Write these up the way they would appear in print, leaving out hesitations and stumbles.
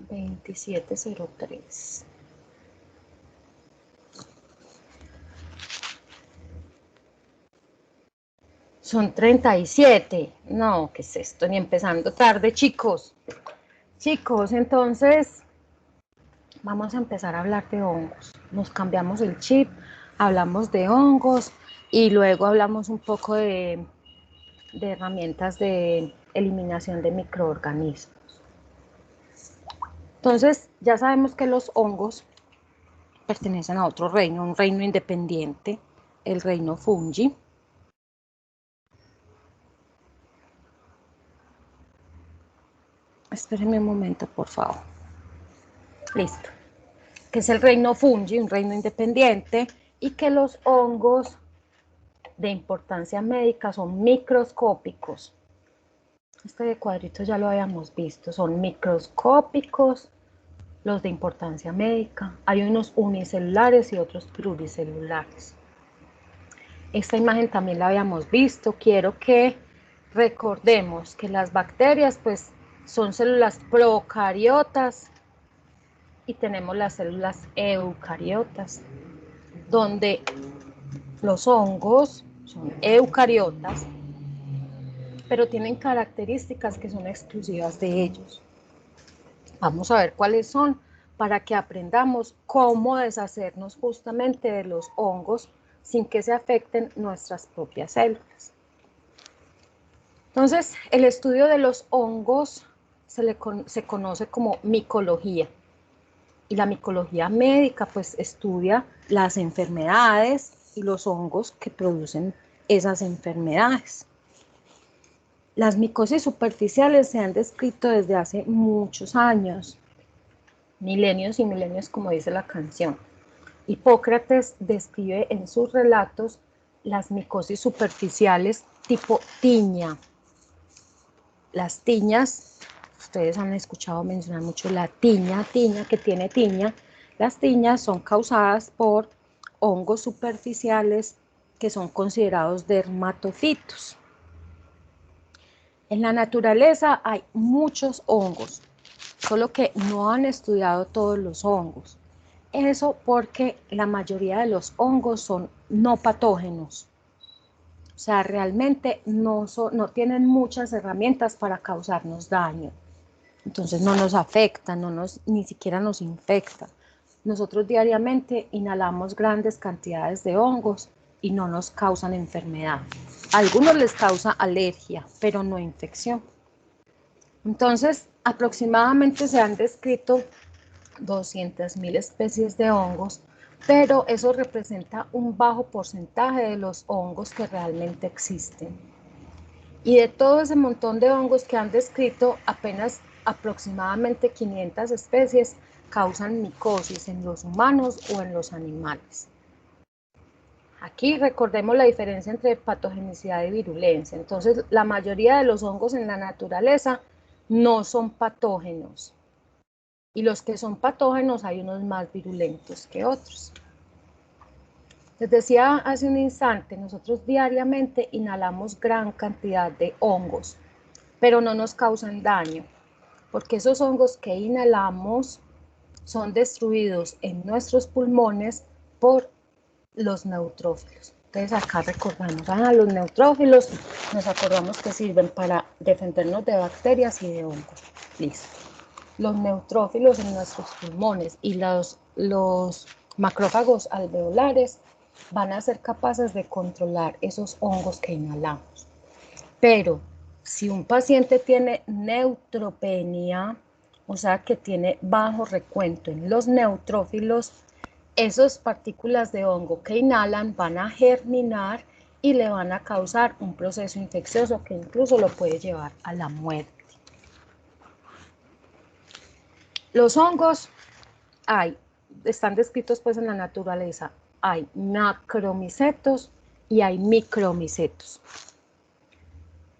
2703. Son 37. No, ¿qué es esto? Ni empezando tarde, chicos. Chicos, entonces vamos a empezar a hablar de hongos. Nos cambiamos el chip, hablamos de hongos y luego hablamos un poco de herramientas de eliminación de microorganismos. Entonces, ya sabemos que los hongos pertenecen a otro reino, un reino independiente, el reino fungi. Espérenme un momento, por favor. Listo. Que es el reino fungi, un reino independiente, y que los hongos de importancia médica son microscópicos. Este cuadrito ya lo habíamos visto, son microscópicos los de importancia médica. Hay unos unicelulares y otros pluricelulares. Esta imagen también la habíamos visto. Quiero que recordemos que las bacterias pues son células procariotas y tenemos las células eucariotas, donde los hongos son eucariotas, pero tienen características que son exclusivas de ellos. Vamos a ver cuáles son para que aprendamos cómo deshacernos justamente de los hongos sin que se afecten nuestras propias células. Entonces, el estudio de los hongos se conoce como micología. Y la micología médica pues estudia las enfermedades y los hongos que producen esas enfermedades. Las micosis superficiales se han descrito desde hace muchos años, milenios y milenios, como dice la canción. Hipócrates describe en sus relatos las micosis superficiales tipo tiña. Las tiñas, ustedes han escuchado mencionar mucho la tiña que tiene tiña. Las tiñas son causadas por hongos superficiales que son considerados dermatofitos. En la naturaleza hay muchos hongos, solo que no han estudiado todos los hongos. Eso porque la mayoría de los hongos son no patógenos. O sea, realmente no tienen muchas herramientas para causarnos daño. Entonces no nos afectan, ni siquiera nos infectan. Nosotros diariamente inhalamos grandes cantidades de hongos y no nos causan enfermedad. A algunos les causa alergia, pero no infección. Entonces, aproximadamente se han descrito 200.000 especies de hongos, pero eso representa un bajo porcentaje de los hongos que realmente existen. Y de todo ese montón de hongos que han descrito, apenas aproximadamente 500 especies causan micosis en los humanos o en los animales. Aquí recordemos la diferencia entre patogenicidad y virulencia. Entonces, la mayoría de los hongos en la naturaleza no son patógenos. Y los que son patógenos hay unos más virulentos que otros. Les decía hace un instante, nosotros diariamente inhalamos gran cantidad de hongos, pero no nos causan daño, porque esos hongos que inhalamos son destruidos en nuestros pulmones por los neutrófilos. Entonces acá recordamos a los neutrófilos, nos acordamos que sirven para defendernos de bacterias y de hongos. Listo. Los neutrófilos en nuestros pulmones y los macrófagos alveolares van a ser capaces de controlar esos hongos que inhalamos. Pero si un paciente tiene neutropenia, o sea que tiene bajo recuento en los neutrófilos, esas partículas de hongo que inhalan van a germinar y le van a causar un proceso infeccioso que incluso lo puede llevar a la muerte. Los hongos están descritos pues en la naturaleza. Hay macromicetos y hay micromicetos.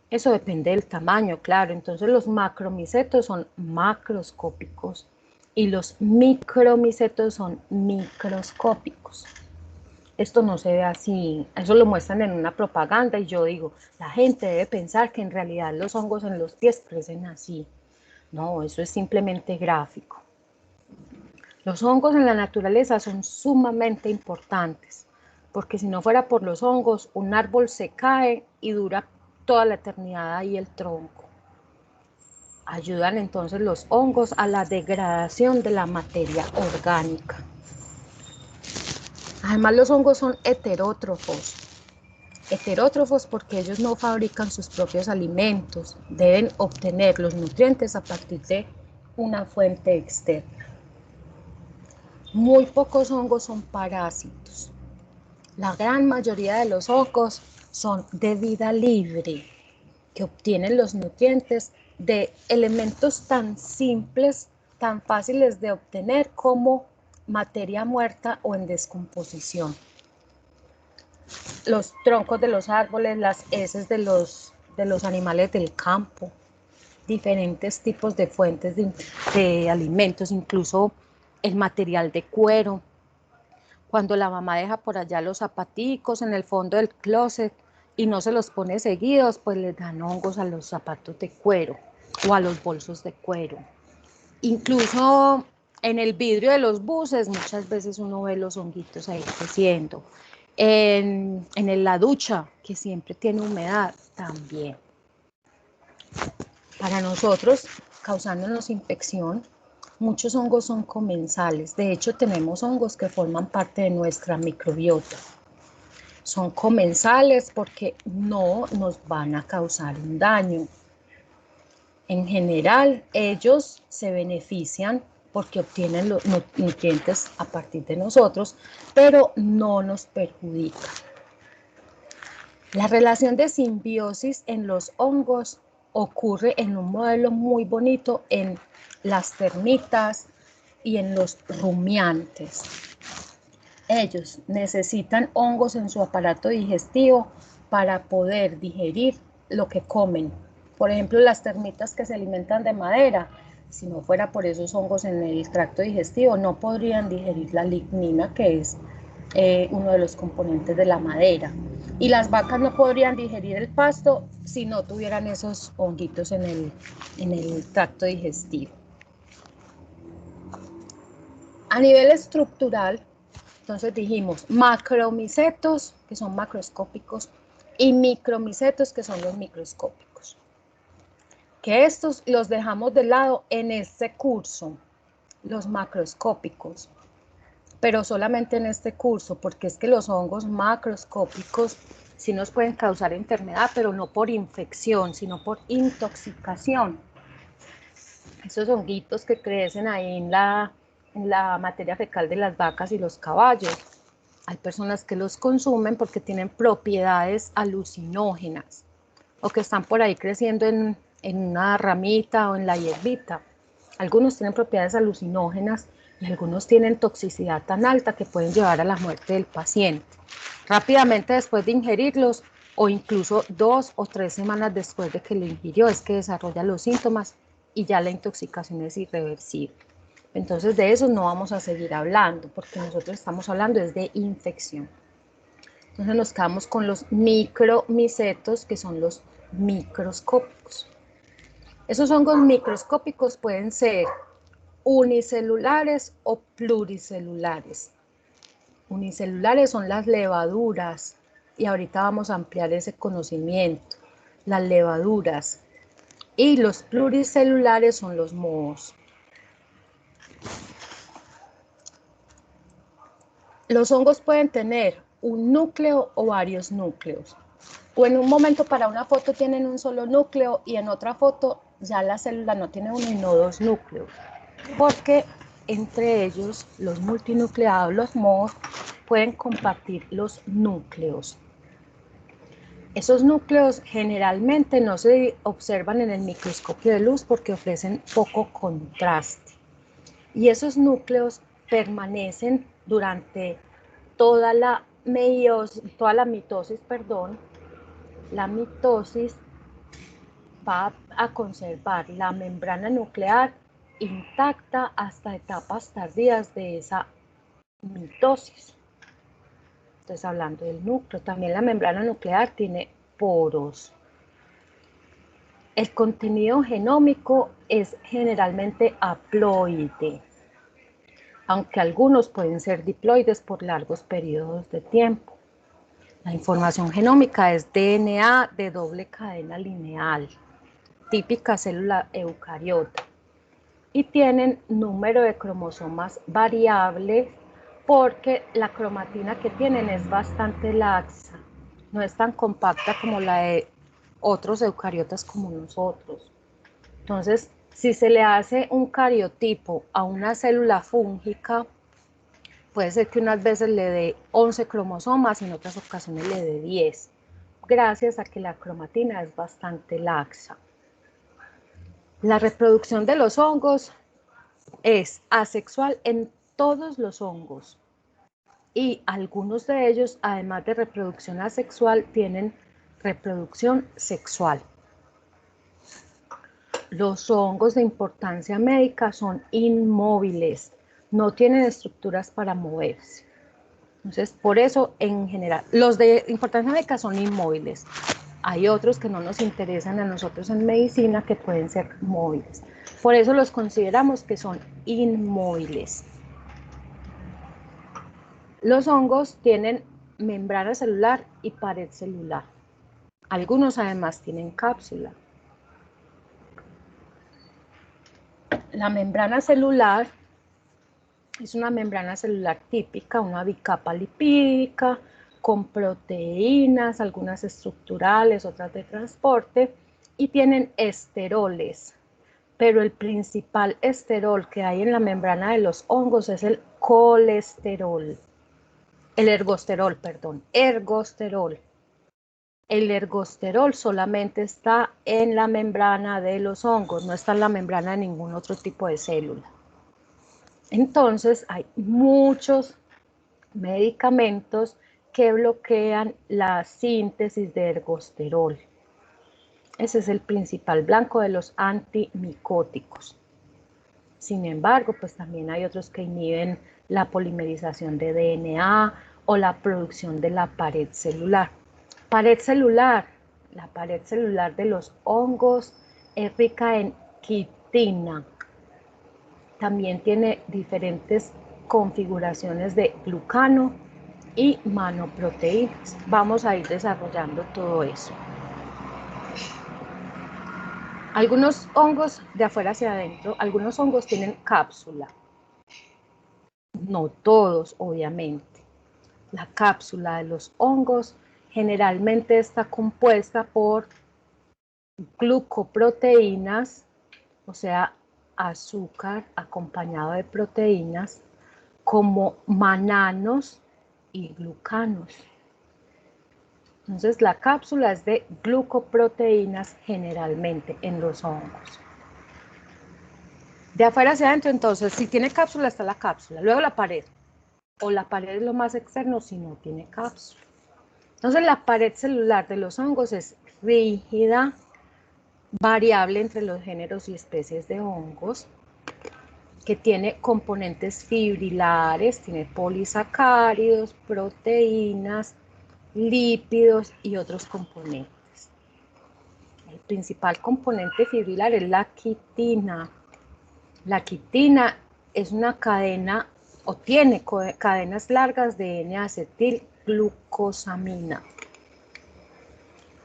Eso depende del tamaño, claro. Entonces los macromicetos son macroscópicos y los micromicetos son microscópicos. Esto no se ve así, eso lo muestran en una propaganda y yo digo, la gente debe pensar que en realidad los hongos en los pies crecen así. No, eso es simplemente gráfico. Los hongos en la naturaleza son sumamente importantes, porque si no fuera por los hongos, un árbol se cae y dura toda la eternidad ahí el tronco. Ayudan entonces los hongos a la degradación de la materia orgánica. Además, los hongos son heterótrofos. Heterótrofos porque ellos no fabrican sus propios alimentos, deben obtener los nutrientes a partir de una fuente externa. Muy pocos hongos son parásitos. La gran mayoría de los hongos son de vida libre, que obtienen los nutrientes de elementos tan simples, tan fáciles de obtener como materia muerta o en descomposición. Los troncos de los árboles, las heces de los animales del campo, diferentes tipos de fuentes de alimentos, incluso el material de cuero. Cuando la mamá deja por allá los zapaticos en el fondo del closet y no se los pone seguidos, pues les dan hongos a los zapatos de cuero o a los bolsos de cuero. Incluso en el vidrio de los buses muchas veces uno ve los honguitos ahí creciendo. En la ducha, que siempre tiene humedad, también. Para nosotros, causándonos infección, muchos hongos son comensales. De hecho, tenemos hongos que forman parte de nuestra microbiota. Son comensales porque no nos van a causar un daño. En general, ellos se benefician porque obtienen los nutrientes a partir de nosotros, pero no nos perjudican. La relación de simbiosis en los hongos ocurre en un modelo muy bonito en las termitas y en los rumiantes. Ellos necesitan hongos en su aparato digestivo para poder digerir lo que comen. Por ejemplo, las termitas que se alimentan de madera, si no fuera por esos hongos en el tracto digestivo, no podrían digerir la lignina, que es uno de los componentes de la madera. Y las vacas no podrían digerir el pasto si no tuvieran esos honguitos en el tracto digestivo. A nivel estructural, entonces dijimos macromicetos, que son macroscópicos, y micromicetos, que son los microscópicos. Que estos los dejamos de lado en este curso, los macroscópicos, pero solamente en este curso, porque es que los hongos macroscópicos sí nos pueden causar enfermedad, pero no por infección, sino por intoxicación. Esos honguitos que crecen ahí en la materia fecal de las vacas y los caballos, hay personas que los consumen porque tienen propiedades alucinógenas o que están por ahí creciendo en una ramita o en la hierbita. Algunos tienen propiedades alucinógenas y algunos tienen toxicidad tan alta que pueden llevar a la muerte del paciente. Rápidamente después de ingerirlos o incluso 2 o 3 semanas después de que lo ingirió es que desarrolla los síntomas y ya la intoxicación es irreversible. Entonces de eso no vamos a seguir hablando porque nosotros estamos hablando es de infección. Entonces nos quedamos con los micromicetos, que son los microscópicos. Esos hongos microscópicos pueden ser unicelulares o pluricelulares. Unicelulares son las levaduras y ahorita vamos a ampliar ese conocimiento. Las levaduras. Y los pluricelulares son los mohos. Los hongos pueden tener un núcleo o varios núcleos. O en un momento para una foto tienen un solo núcleo y en otra foto ya la célula no tiene uno y no dos núcleos. Porque entre ellos, los multinucleados, los mohos, pueden compartir los núcleos. Esos núcleos generalmente no se observan en el microscopio de luz porque ofrecen poco contraste. Y esos núcleos permanecen durante toda la mitosis, la mitosis va a conservar la membrana nuclear intacta hasta etapas tardías de esa mitosis. Entonces, hablando del núcleo, también la membrana nuclear tiene poros. El contenido genómico es generalmente haploide, aunque algunos pueden ser diploides por largos periodos de tiempo. La información genómica es DNA de doble cadena lineal, típica célula eucariota, y tienen número de cromosomas variable porque la cromatina que tienen es bastante laxa, no es tan compacta como la de otros eucariotas como nosotros. Entonces, si se le hace un cariotipo a una célula fúngica, puede ser que unas veces le dé 11 cromosomas y en otras ocasiones le dé 10, gracias a que la cromatina es bastante laxa. La reproducción de los hongos es asexual en todos los hongos y algunos de ellos, además de reproducción asexual, tienen reproducción sexual. Los hongos de importancia médica son inmóviles, no tienen estructuras para moverse. Entonces, por eso, en general, los de importancia médica son inmóviles. Hay otros que no nos interesan a nosotros en medicina que pueden ser móviles. Por eso los consideramos que son inmóviles. Los hongos tienen membrana celular y pared celular. Algunos además tienen cápsula. La membrana celular es una membrana celular típica, una bicapa lipídica, con proteínas, algunas estructurales, otras de transporte, y tienen esteroles. Pero el principal esterol que hay en la membrana de los hongos es el colesterol. El ergosterol, perdón, ergosterol. El ergosterol solamente está en la membrana de los hongos, no está en la membrana de ningún otro tipo de célula. Entonces, hay muchos medicamentos que bloquean la síntesis de ergosterol. Ese es el principal blanco de los antimicóticos. Sin embargo, pues también hay otros que inhiben la polimerización de DNA o la producción de la pared celular. Pared celular. La pared celular de los hongos es rica en quitina. También tiene diferentes configuraciones de glucano y manoproteínas. Vamos a ir desarrollando todo eso. Algunos hongos de afuera hacia adentro, algunos hongos tienen cápsula. No todos, obviamente. La cápsula de los hongos generalmente está compuesta por glucoproteínas, o sea, azúcar acompañado de proteínas, como mananos y glucanos. Entonces, la cápsula es de glucoproteínas generalmente en los hongos. De afuera hacia adentro, entonces, si tiene cápsula, está la cápsula. Luego la pared, o la pared es lo más externo si no tiene cápsula. Entonces, la pared celular de los hongos es rígida, variable entre los géneros y especies de hongos, que tiene componentes fibrilares, tiene polisacáridos, proteínas, lípidos y otros componentes. El principal componente fibrilar es la quitina. La quitina es una cadena o tiene cadenas largas de N-acetilglucosamina.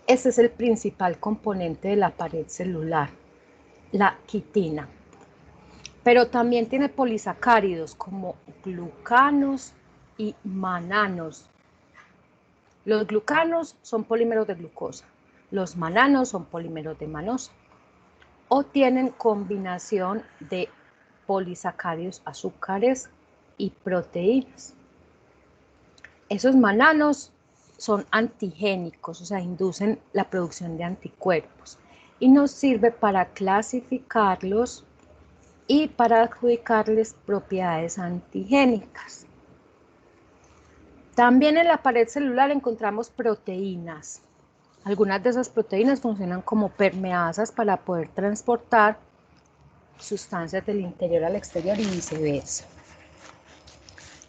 Ese es el principal componente de la pared celular, la quitina. Pero también tiene polisacáridos como glucanos y mananos. Los glucanos son polímeros de glucosa, los mananos son polímeros de manosa, o tienen combinación de polisacáridos, azúcares y proteínas. Esos mananos son antigénicos, o sea, inducen la producción de anticuerpos y nos sirve para clasificarlos y para adjudicarles propiedades antigénicas. También en la pared celular encontramos proteínas. Algunas de esas proteínas funcionan como permeasas para poder transportar sustancias del interior al exterior y viceversa.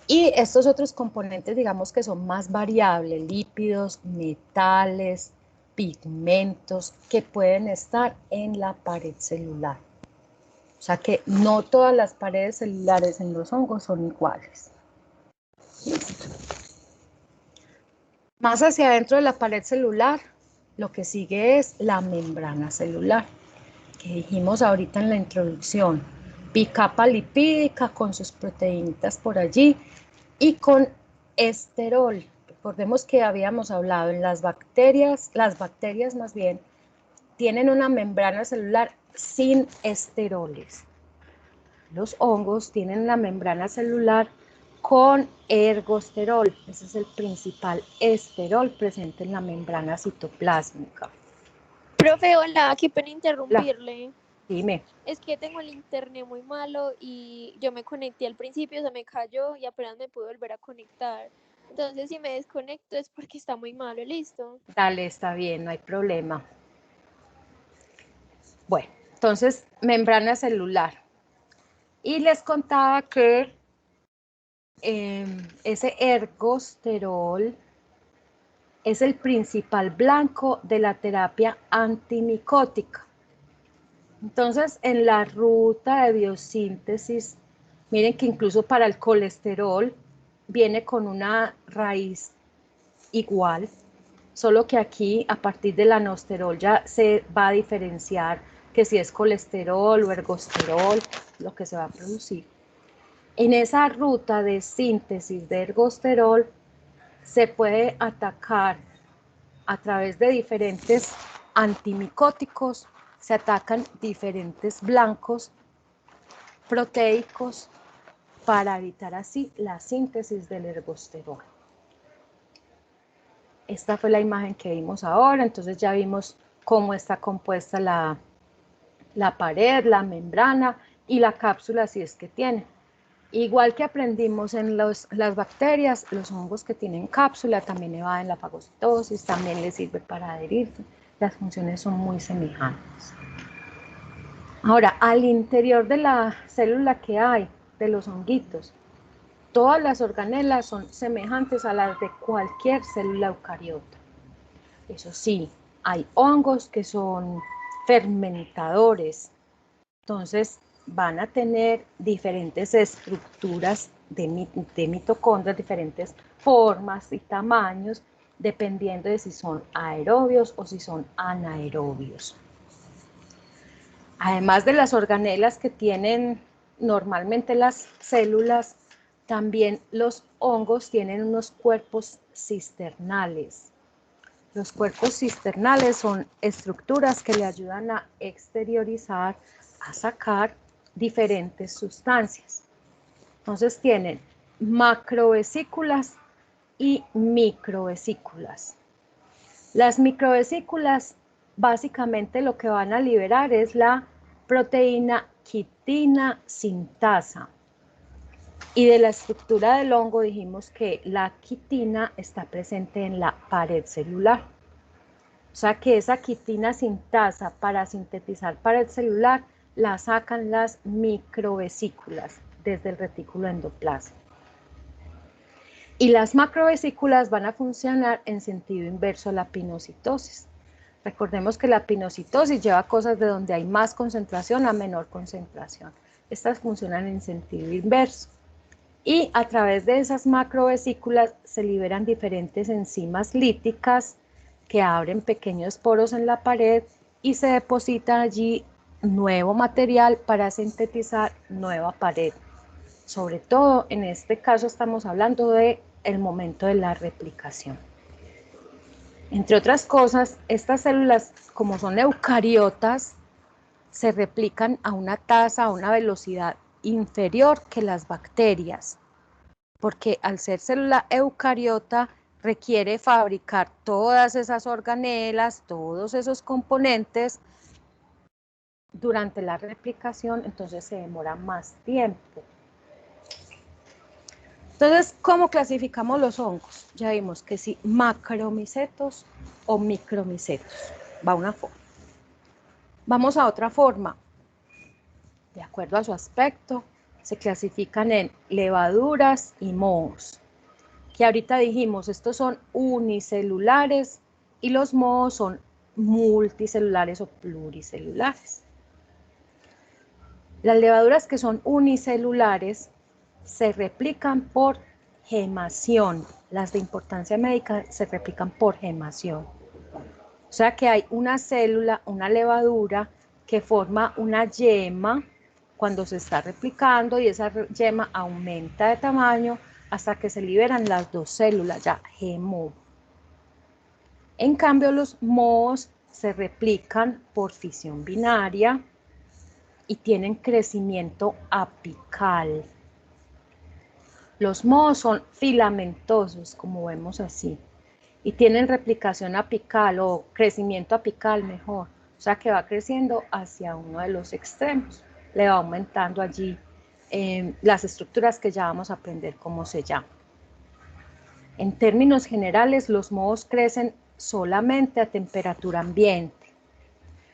Y estos otros componentes, digamos que son más variables, lípidos, metales, pigmentos que pueden estar en la pared celular. O sea que no todas las paredes celulares en los hongos son iguales. Listo. Más hacia adentro de la pared celular, lo que sigue es la membrana celular, que dijimos ahorita en la introducción. Bicapa lipídica con sus proteínitas por allí y con esterol. Recordemos que habíamos hablado en las bacterias más bien, tienen una membrana celular sin esteroles. Los hongos tienen la membrana celular con ergosterol. Ese es el principal esterol presente en la membrana citoplásmica. Profe, hola, qué pena interrumpirle. Dime. Es que tengo el internet muy malo y yo me conecté al principio, se me cayó y apenas me pude volver a conectar. Entonces, si me desconecto es porque está muy malo, ¿listo? Dale, está bien, no hay problema. Bueno, entonces, membrana celular. Y les contaba que ese ergosterol es el principal blanco de la terapia antimicótica. Entonces, en la ruta de biosíntesis, miren que incluso para el colesterol viene con una raíz igual, solo que aquí a partir del anosterol ya se va a diferenciar que si es colesterol o ergosterol, lo que se va a producir. En esa ruta de síntesis de ergosterol se puede atacar a través de diferentes antimicóticos, se atacan diferentes blancos proteicos para evitar así la síntesis del ergosterol. Esta fue la imagen que vimos ahora, entonces ya vimos cómo está compuesta la pared, la membrana y la cápsula si es que tiene. Igual que aprendimos en las bacterias, los hongos que tienen cápsula también evaden la fagocitosis, también les sirve para adherirse. Las funciones son muy semejantes. Ahora, al interior de la célula que hay, de los honguitos, todas las organelas son semejantes a las de cualquier célula eucariota. Eso sí, hay hongos que son fermentadores, entonces van a tener diferentes estructuras de mitocondrias, diferentes formas y tamaños, dependiendo de si son aerobios o si son anaerobios. Además de las organelas que tienen normalmente las células, también los hongos tienen unos cuerpos cisternales. Los cuerpos cisternales son estructuras que le ayudan a exteriorizar, a sacar diferentes sustancias. Entonces tienen macrovesículas y microvesículas. Las microvesículas básicamente lo que van a liberar es la proteína quitina sintasa. Y de la estructura del hongo dijimos que la quitina está presente en la pared celular. O sea que esa quitina sintasa para sintetizar pared celular la sacan las microvesículas desde el retículo endoplasmático. Y las macrovesículas van a funcionar en sentido inverso a la pinocitosis. Recordemos que la pinocitosis lleva cosas de donde hay más concentración a menor concentración. Estas funcionan en sentido inverso. Y a través de esas macrovesículas se liberan diferentes enzimas líticas que abren pequeños poros en la pared y se deposita allí nuevo material para sintetizar nueva pared. Sobre todo en este caso estamos hablando del momento de la replicación. Entre otras cosas, estas células, como son eucariotas, se replican a una tasa, a una velocidad inferior que las bacterias, porque al ser célula eucariota requiere fabricar todas esas organelas, todos esos componentes durante la replicación, entonces se demora más tiempo. Entonces, ¿cómo clasificamos los hongos? Ya vimos que si macromicetos o micromicetos, va una forma. Vamos a otra forma. De acuerdo a su aspecto, se clasifican en levaduras y mohos. Que ahorita dijimos, estos son unicelulares y los mohos son multicelulares o pluricelulares. Las levaduras que son unicelulares se replican por gemación. Las de importancia médica se replican por gemación. O sea que hay una célula, una levadura que forma una yema cuando se está replicando y esa yema aumenta de tamaño hasta que se liberan las dos células, ya gemó. En cambio, los mohos se replican por fisión binaria y tienen crecimiento apical. Los mohos son filamentosos, como vemos así, y tienen replicación apical o crecimiento apical mejor, o sea que va creciendo hacia uno de los extremos, le va aumentando allí las estructuras que ya vamos a aprender cómo se llaman. En términos generales, los mohos crecen solamente a temperatura ambiente.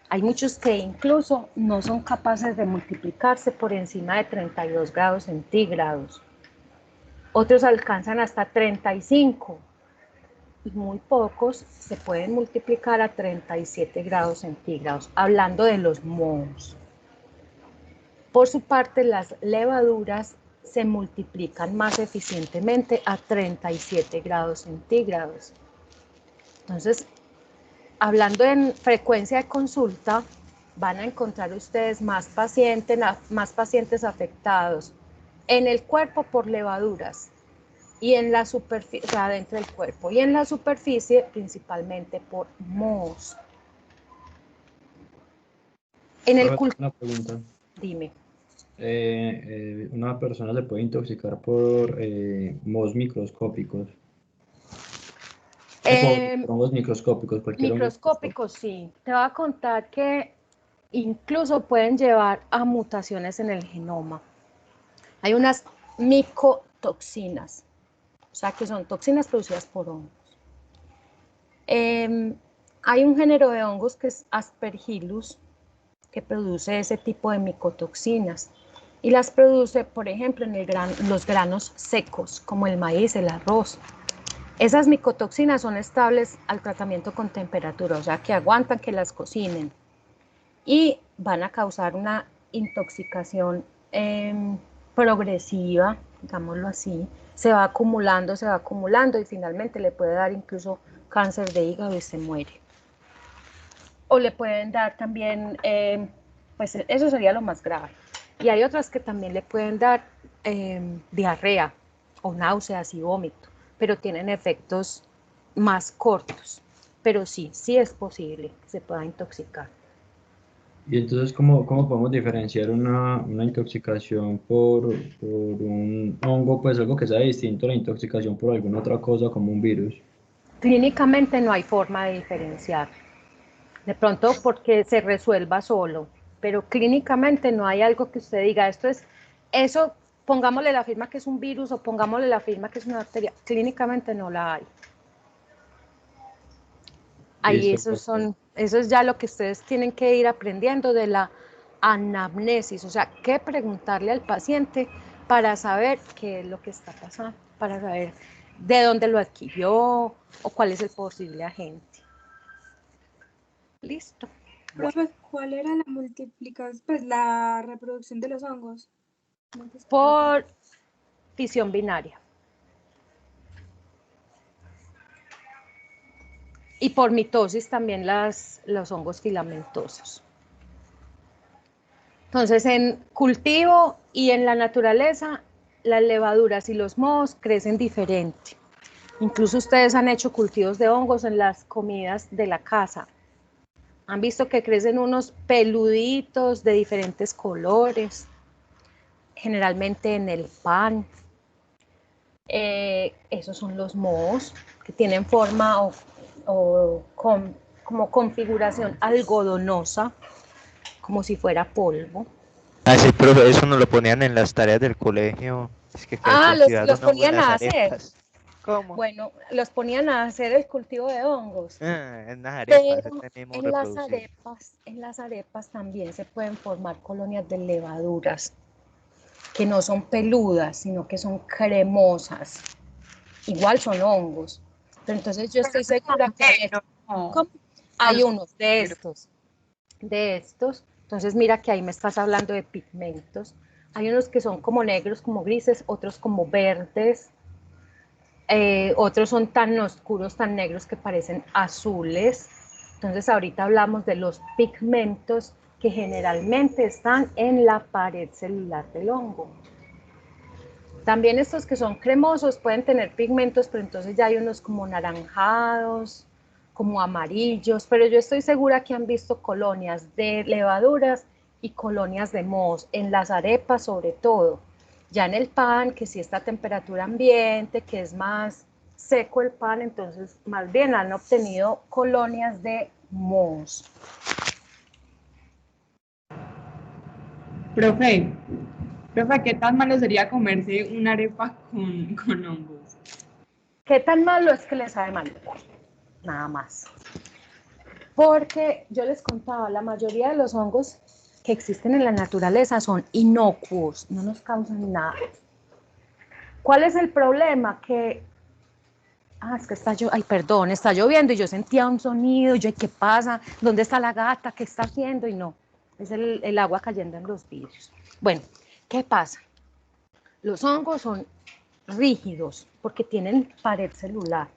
Hay muchos que incluso no son capaces de multiplicarse por encima de 32 grados centígrados. Otros alcanzan hasta 35 y muy pocos se pueden multiplicar a 37 grados centígrados, hablando de los mohos. Por su parte, las levaduras se multiplican más eficientemente a 37 grados centígrados. Entonces, hablando en frecuencia de consulta, van a encontrar ustedes más pacientes afectados en el cuerpo por levaduras y en la superficie, o sea, dentro del cuerpo, y en la superficie principalmente por mohos. En el Una pregunta. Dime. Una persona se puede intoxicar por mohos microscópicos. Por hongos microscópicos, cualquier hongo Microscópicos, sí. Te voy a contar que incluso pueden llevar a mutaciones en el genoma. Hay unas micotoxinas, o sea que son toxinas producidas por hongos. Hay un género de hongos que es Aspergillus, que produce ese tipo de micotoxinas y las produce, por ejemplo, en los granos secos, como el maíz, el arroz. Esas micotoxinas son estables al tratamiento con temperatura, o sea que aguantan que las cocinen y van a causar una intoxicación progresiva, digámoslo así. Se va acumulando y finalmente le puede dar incluso cáncer de hígado y se muere. O le pueden dar también, pues eso sería lo más grave. Y hay otras que también le pueden dar diarrea o náuseas y vómito, pero tienen efectos más cortos. Pero sí es posible que se pueda intoxicar. Y entonces, ¿cómo podemos diferenciar una intoxicación por un hongo, pues algo que sea distinto a la intoxicación por alguna otra cosa como un virus? Clínicamente no hay forma de diferenciar. De pronto porque se resuelva solo, pero clínicamente no hay algo que usted diga, eso, pongámosle la firma que es un virus o pongámosle la firma que es una bacteria. Clínicamente no la hay. Ahí eso es ya lo que ustedes tienen que ir aprendiendo de la anamnesis, o sea, qué preguntarle al paciente para saber qué es lo que está pasando, para saber de dónde lo adquirió o cuál es el posible agente. Listo. Profe, ¿cuál era la multiplicación, pues la reproducción de los hongos? Por fisión binaria. Y por mitosis también los hongos filamentosos. Entonces, en cultivo y en la naturaleza, las levaduras y los mohos crecen diferente. Incluso ustedes han hecho cultivos de hongos en las comidas de la casa. Han visto que crecen unos peluditos de diferentes colores, generalmente en el pan. Esos son los mohos, que tienen forma como configuración algodonosa, como si fuera polvo. Ah, sí, profe, eso nos lo ponían en las tareas del colegio. Es que los ponían a hacer. ¿Cómo? Bueno, los ponían a hacer el cultivo de hongos. En las arepas, Pero en las arepas también se pueden formar colonias de levaduras que no son peludas, sino que son cremosas. Igual son hongos. Pero entonces yo estoy segura que... ¿Cómo? Hay unos de estos. Entonces mira que ahí me estás hablando de pigmentos. Hay unos que son como negros, como grises, otros como verdes, otros son tan oscuros, tan negros que parecen azules. Entonces ahorita hablamos de los pigmentos que generalmente están en la pared celular del hongo. También estos que son cremosos pueden tener pigmentos, pero entonces ya hay unos como naranjados, como amarillos, pero yo estoy segura que han visto colonias de levaduras y colonias de mohos, en las arepas sobre todo. Ya en el pan, que sí está a temperatura ambiente, que es más seco el pan, entonces más bien han obtenido colonias de mohos. Profe, ¿qué tan malo sería comerse una arepa con hongos? ¿Qué tan malo es que les sabe mal? Nada más. Porque yo les contaba, la mayoría de los hongos que existen en la naturaleza son inocuos, no nos causan nada. ¿Cuál es el problema? Que, es que está lloviendo y yo sentía un sonido, yo, ¿qué pasa? ¿Dónde está la gata? ¿Qué está haciendo? Y no, es el agua cayendo en los vidrios. Bueno, ¿qué pasa? Los hongos son rígidos porque tienen pared celular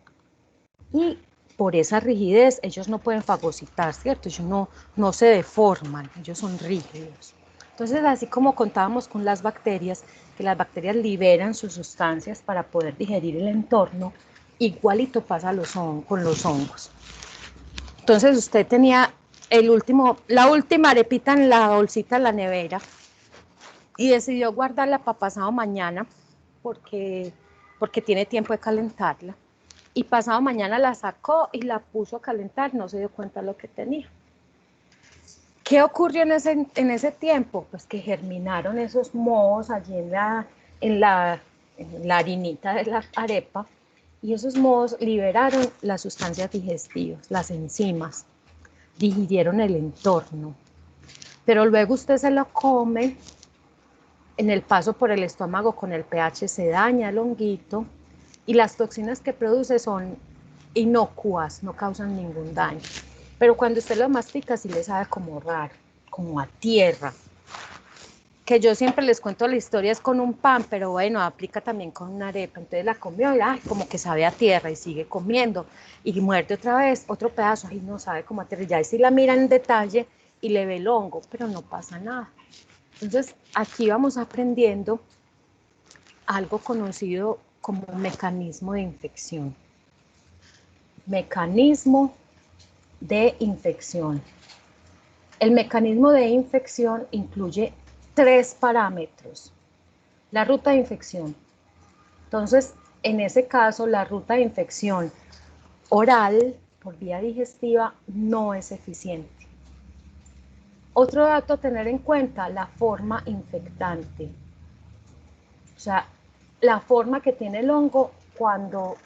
y por esa rigidez ellos no pueden fagocitar, ¿cierto? Ellos no se deforman, ellos son rígidos. Entonces, así como contábamos con las bacterias, que las bacterias liberan sus sustancias para poder digerir el entorno, igualito pasa con los hongos. Entonces, usted tenía la última arepita en la bolsita en la nevera y decidió guardarla para pasado mañana porque tiene tiempo de calentarla. Y pasado mañana la sacó y la puso a calentar, no se dio cuenta de lo que tenía. ¿Qué ocurrió en ese tiempo? Pues que germinaron esos mohos allí en la harinita de la arepa y esos mohos liberaron las sustancias digestivas, las enzimas, digirieron el entorno. Pero luego usted se lo come, en el paso por el estómago con el pH se daña el honguito y las toxinas que produce son inocuas, no causan ningún daño. Pero cuando usted lo mastica sí le sabe como raro, como a tierra. Que yo siempre les cuento la historia es con un pan, pero bueno, aplica también con una arepa. Entonces la comió y como que sabe a tierra y sigue comiendo. Y muerde otra vez otro pedazo, y no sabe como a tierra. Ya si la mira en detalle y le ve el hongo, pero no pasa nada. Entonces aquí vamos aprendiendo algo conocido como mecanismo de infección. Mecanismo de infección. El mecanismo de infección incluye 3 parámetros. La ruta de infección. Entonces, en ese caso, la ruta de infección oral por vía digestiva no es eficiente. Otro dato a tener en cuenta, la forma infectante. O sea, la forma que tiene el hongo cuando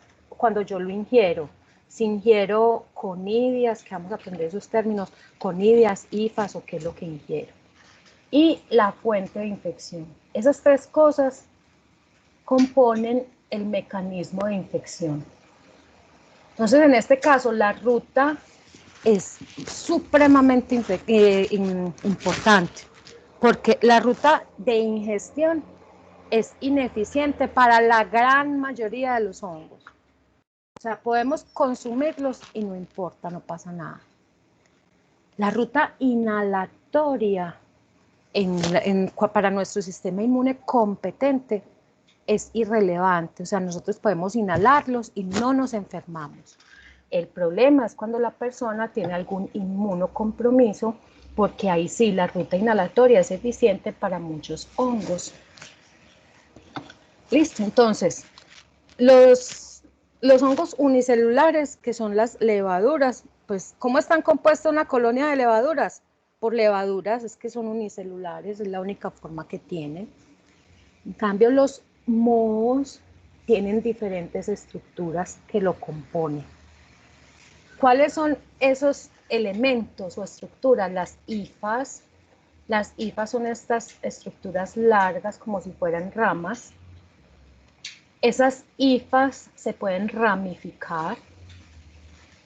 yo lo ingiero. Si ingiero conidias, que vamos a aprender esos términos, conidias, hifas o qué es lo que ingiero. Y la fuente de infección. Esas 3 cosas componen el mecanismo de infección. Entonces, en este caso, la ruta es supremamente importante, porque la ruta de ingestión es ineficiente para la gran mayoría de los hongos. O sea, podemos consumirlos y no importa, no pasa nada. La ruta inhalatoria para nuestro sistema inmune competente es irrelevante. O sea, nosotros podemos inhalarlos y no nos enfermamos. El problema es cuando la persona tiene algún inmunocompromiso, porque ahí sí la ruta inhalatoria es eficiente para muchos hongos. Listo, entonces, los hongos unicelulares, que son las levaduras, pues, ¿cómo están compuestas una colonia de levaduras? Por levaduras, es que son unicelulares, es la única forma que tienen. En cambio, los mohos tienen diferentes estructuras que lo componen. ¿Cuáles son esos elementos o estructuras? Las hifas. Las hifas son estas estructuras largas como si fueran ramas. Esas hifas se pueden ramificar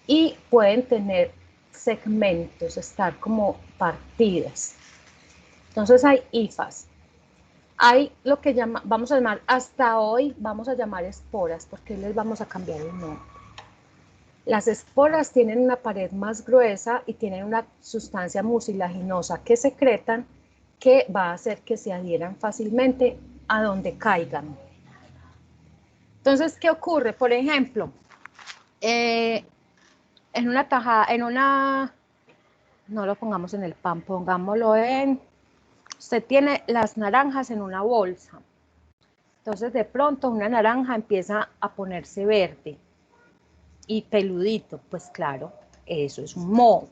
y pueden tener segmentos, estar como partidas. Entonces hay hifas. Hay lo que vamos a llamar, hasta hoy vamos a llamar esporas, porque les vamos a cambiar el nombre. Las esporas tienen una pared más gruesa y tienen una sustancia mucilaginosa que secretan, que va a hacer que se adhieran fácilmente a donde caigan. Entonces, ¿qué ocurre? Por ejemplo, en una tajada, no lo pongamos en el pan, pongámoslo usted tiene las naranjas en una bolsa. Entonces, de pronto, una naranja empieza a ponerse verde y peludito. Pues claro, eso es un moho.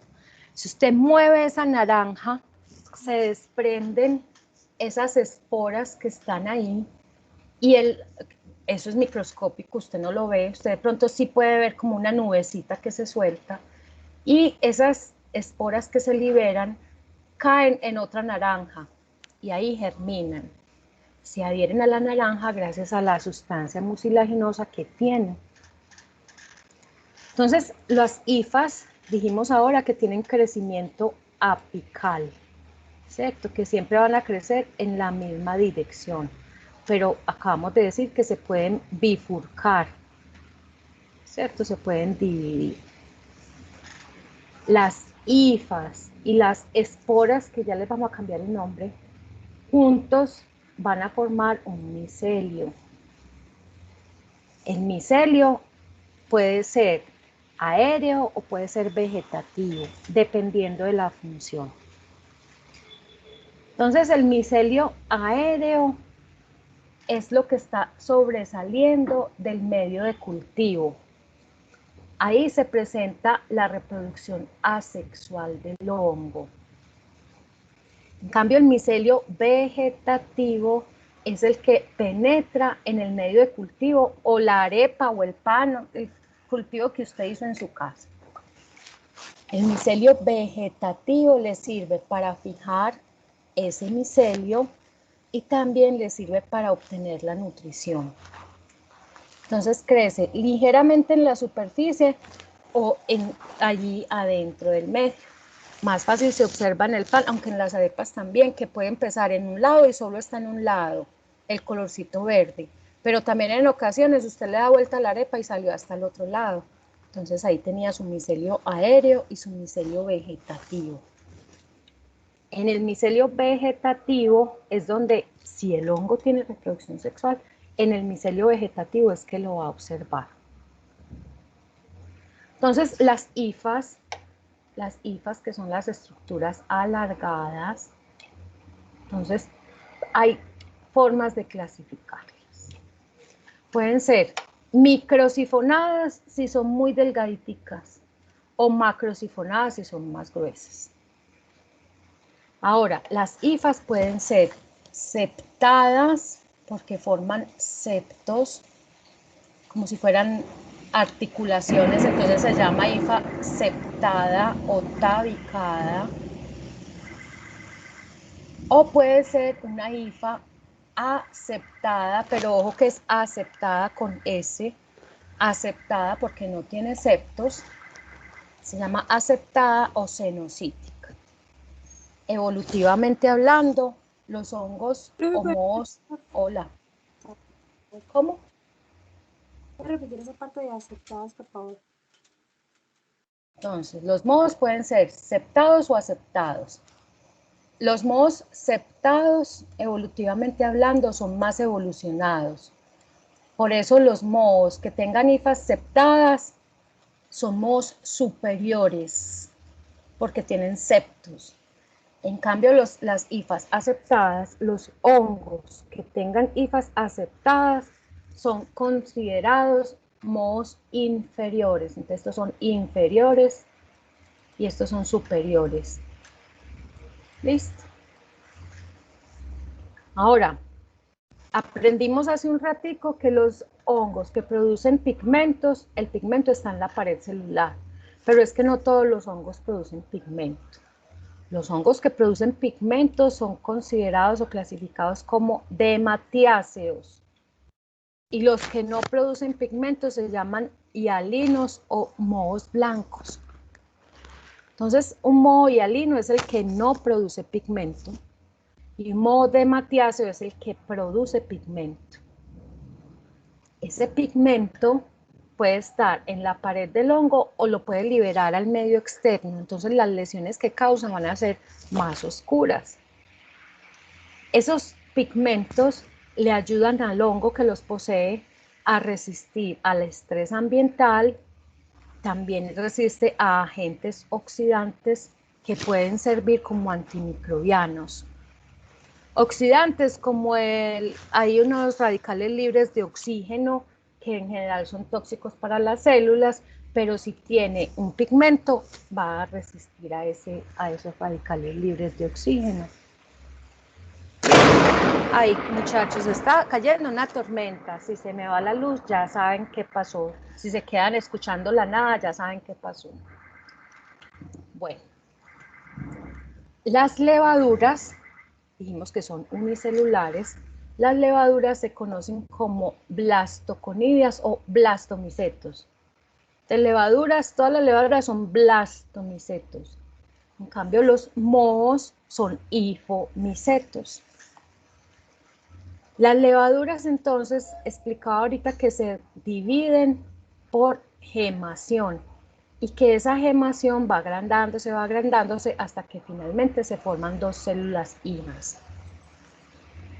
Si usted mueve esa naranja, se desprenden esas esporas que están ahí y eso es microscópico, usted no lo ve, usted de pronto sí puede ver como una nubecita que se suelta y esas esporas que se liberan caen en otra naranja y ahí germinan. Se adhieren a la naranja gracias a la sustancia mucilaginosa que tienen. Entonces, las hifas, dijimos ahora que tienen crecimiento apical, ¿cierto? Que siempre van a crecer en la misma dirección, pero acabamos de decir que se pueden bifurcar, ¿cierto? Se pueden dividir. Las hifas y las esporas, que ya les vamos a cambiar el nombre, juntos van a formar un micelio. El micelio puede ser aéreo o puede ser vegetativo, dependiendo de la función. Entonces, el micelio aéreo es lo que está sobresaliendo del medio de cultivo. Ahí se presenta la reproducción asexual del hongo. En cambio, el micelio vegetativo es el que penetra en el medio de cultivo o la arepa o el pan, el cultivo que usted hizo en su casa. El micelio vegetativo le sirve para fijar ese micelio y también le sirve para obtener la nutrición. Entonces crece ligeramente en la superficie o allí adentro del medio. Más fácil se observa en el pan, aunque en las arepas también, que puede empezar en un lado y solo está en un lado, el colorcito verde. Pero también en ocasiones usted le da vuelta a la arepa y salió hasta el otro lado. Entonces ahí tenía su micelio aéreo y su micelio vegetativo. En el micelio vegetativo es donde, si el hongo tiene reproducción sexual, en el micelio vegetativo es que lo va a observar. Entonces las hifas que son las estructuras alargadas, entonces hay formas de clasificarlas. Pueden ser microsifonadas si son muy delgaditas o macrosifonadas si son más gruesas. Ahora, las hifas pueden ser septadas porque forman septos, como si fueran articulaciones, entonces se llama hifa septada o tabicada. O puede ser una hifa aceptada, pero ojo que es aceptada con S, aceptada porque no tiene septos, se llama aceptada o cenocítica. Evolutivamente hablando, los hongos o mohos, hola, ¿cómo? ¿Puedes repetir esa parte de aceptadas, por favor? Entonces, los mohos pueden ser septados o aceptados. Los mohos septados, evolutivamente hablando, son más evolucionados. Por eso los mohos que tengan hifas septadas son mohos superiores, porque tienen septos. En cambio, las hifas aceptadas, los hongos que tengan hifas aceptadas, son considerados mohos inferiores. Entonces, estos son inferiores y estos son superiores. ¿Listo? Ahora, aprendimos hace un ratico que los hongos que producen pigmentos, el pigmento está en la pared celular, pero es que no todos los hongos producen pigmento. Los hongos que producen pigmentos son considerados o clasificados como dematiáceos. Y los que no producen pigmentos se llaman hialinos o mohos blancos. Entonces, un moho hialino es el que no produce pigmento y un moho de matiáceo es el que produce pigmento. Ese pigmento puede estar en la pared del hongo o lo puede liberar al medio externo. Entonces, las lesiones que causan van a ser más oscuras. Esos pigmentos le ayudan al hongo que los posee a resistir al estrés ambiental. También resiste a agentes oxidantes que pueden servir como antimicrobianos. Oxidantes como hay unos radicales libres de oxígeno que en general son tóxicos para las células, pero si tiene un pigmento va a resistir a esos radicales libres de oxígeno. Ay, muchachos, está cayendo una tormenta. Si se me va la luz, ya saben qué pasó. Si se quedan escuchando la nada, ya saben qué pasó. Bueno, las levaduras, dijimos que son unicelulares. Las levaduras se conocen como blastoconidias o blastomicetos. De levaduras, todas las levaduras son blastomicetos. En cambio, los mohos son hifomicetos. Las levaduras, entonces, explicaba ahorita que se dividen por gemación y que esa gemación va agrandándose hasta que finalmente se forman dos células hijas.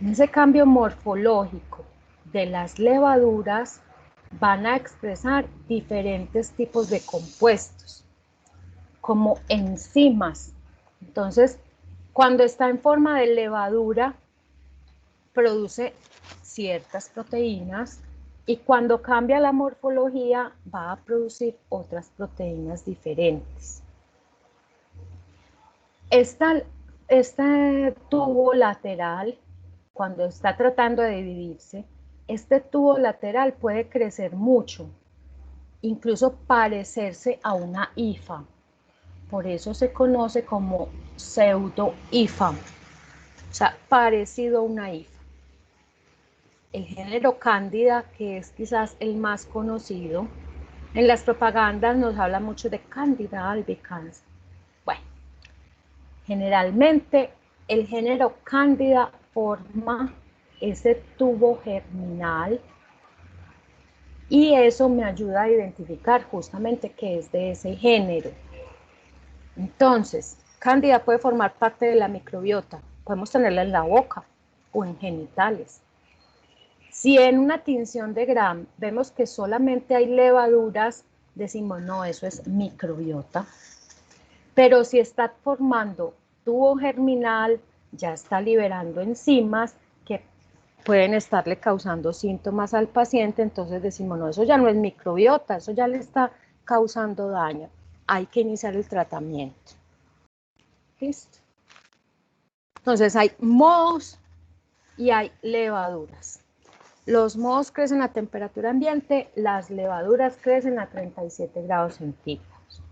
En ese cambio morfológico de las levaduras van a expresar diferentes tipos de compuestos, como enzimas. Entonces, cuando está en forma de levadura, produce ciertas proteínas y cuando cambia la morfología va a producir otras proteínas diferentes. Este tubo lateral, cuando está tratando de dividirse, este tubo lateral puede crecer mucho, incluso parecerse a una hifa. Por eso se conoce como pseudohifa, o sea, parecido a una hifa. El género Cándida, que es quizás el más conocido, en las propagandas nos habla mucho de Cándida albicans. Bueno, generalmente el género Cándida forma ese tubo germinal y eso me ayuda a identificar justamente que es de ese género. Entonces, Cándida puede formar parte de la microbiota, podemos tenerla en la boca o en genitales. Si en una tinción de Gram vemos que solamente hay levaduras, decimos, no, eso es microbiota. Pero si está formando tubo germinal, ya está liberando enzimas que pueden estarle causando síntomas al paciente, entonces decimos, no, eso ya no es microbiota, eso ya le está causando daño. Hay que iniciar el tratamiento. ¿Listo? Entonces hay mohos y hay levaduras. Los mohos crecen a temperatura ambiente, las levaduras crecen a 37 grados centígrados.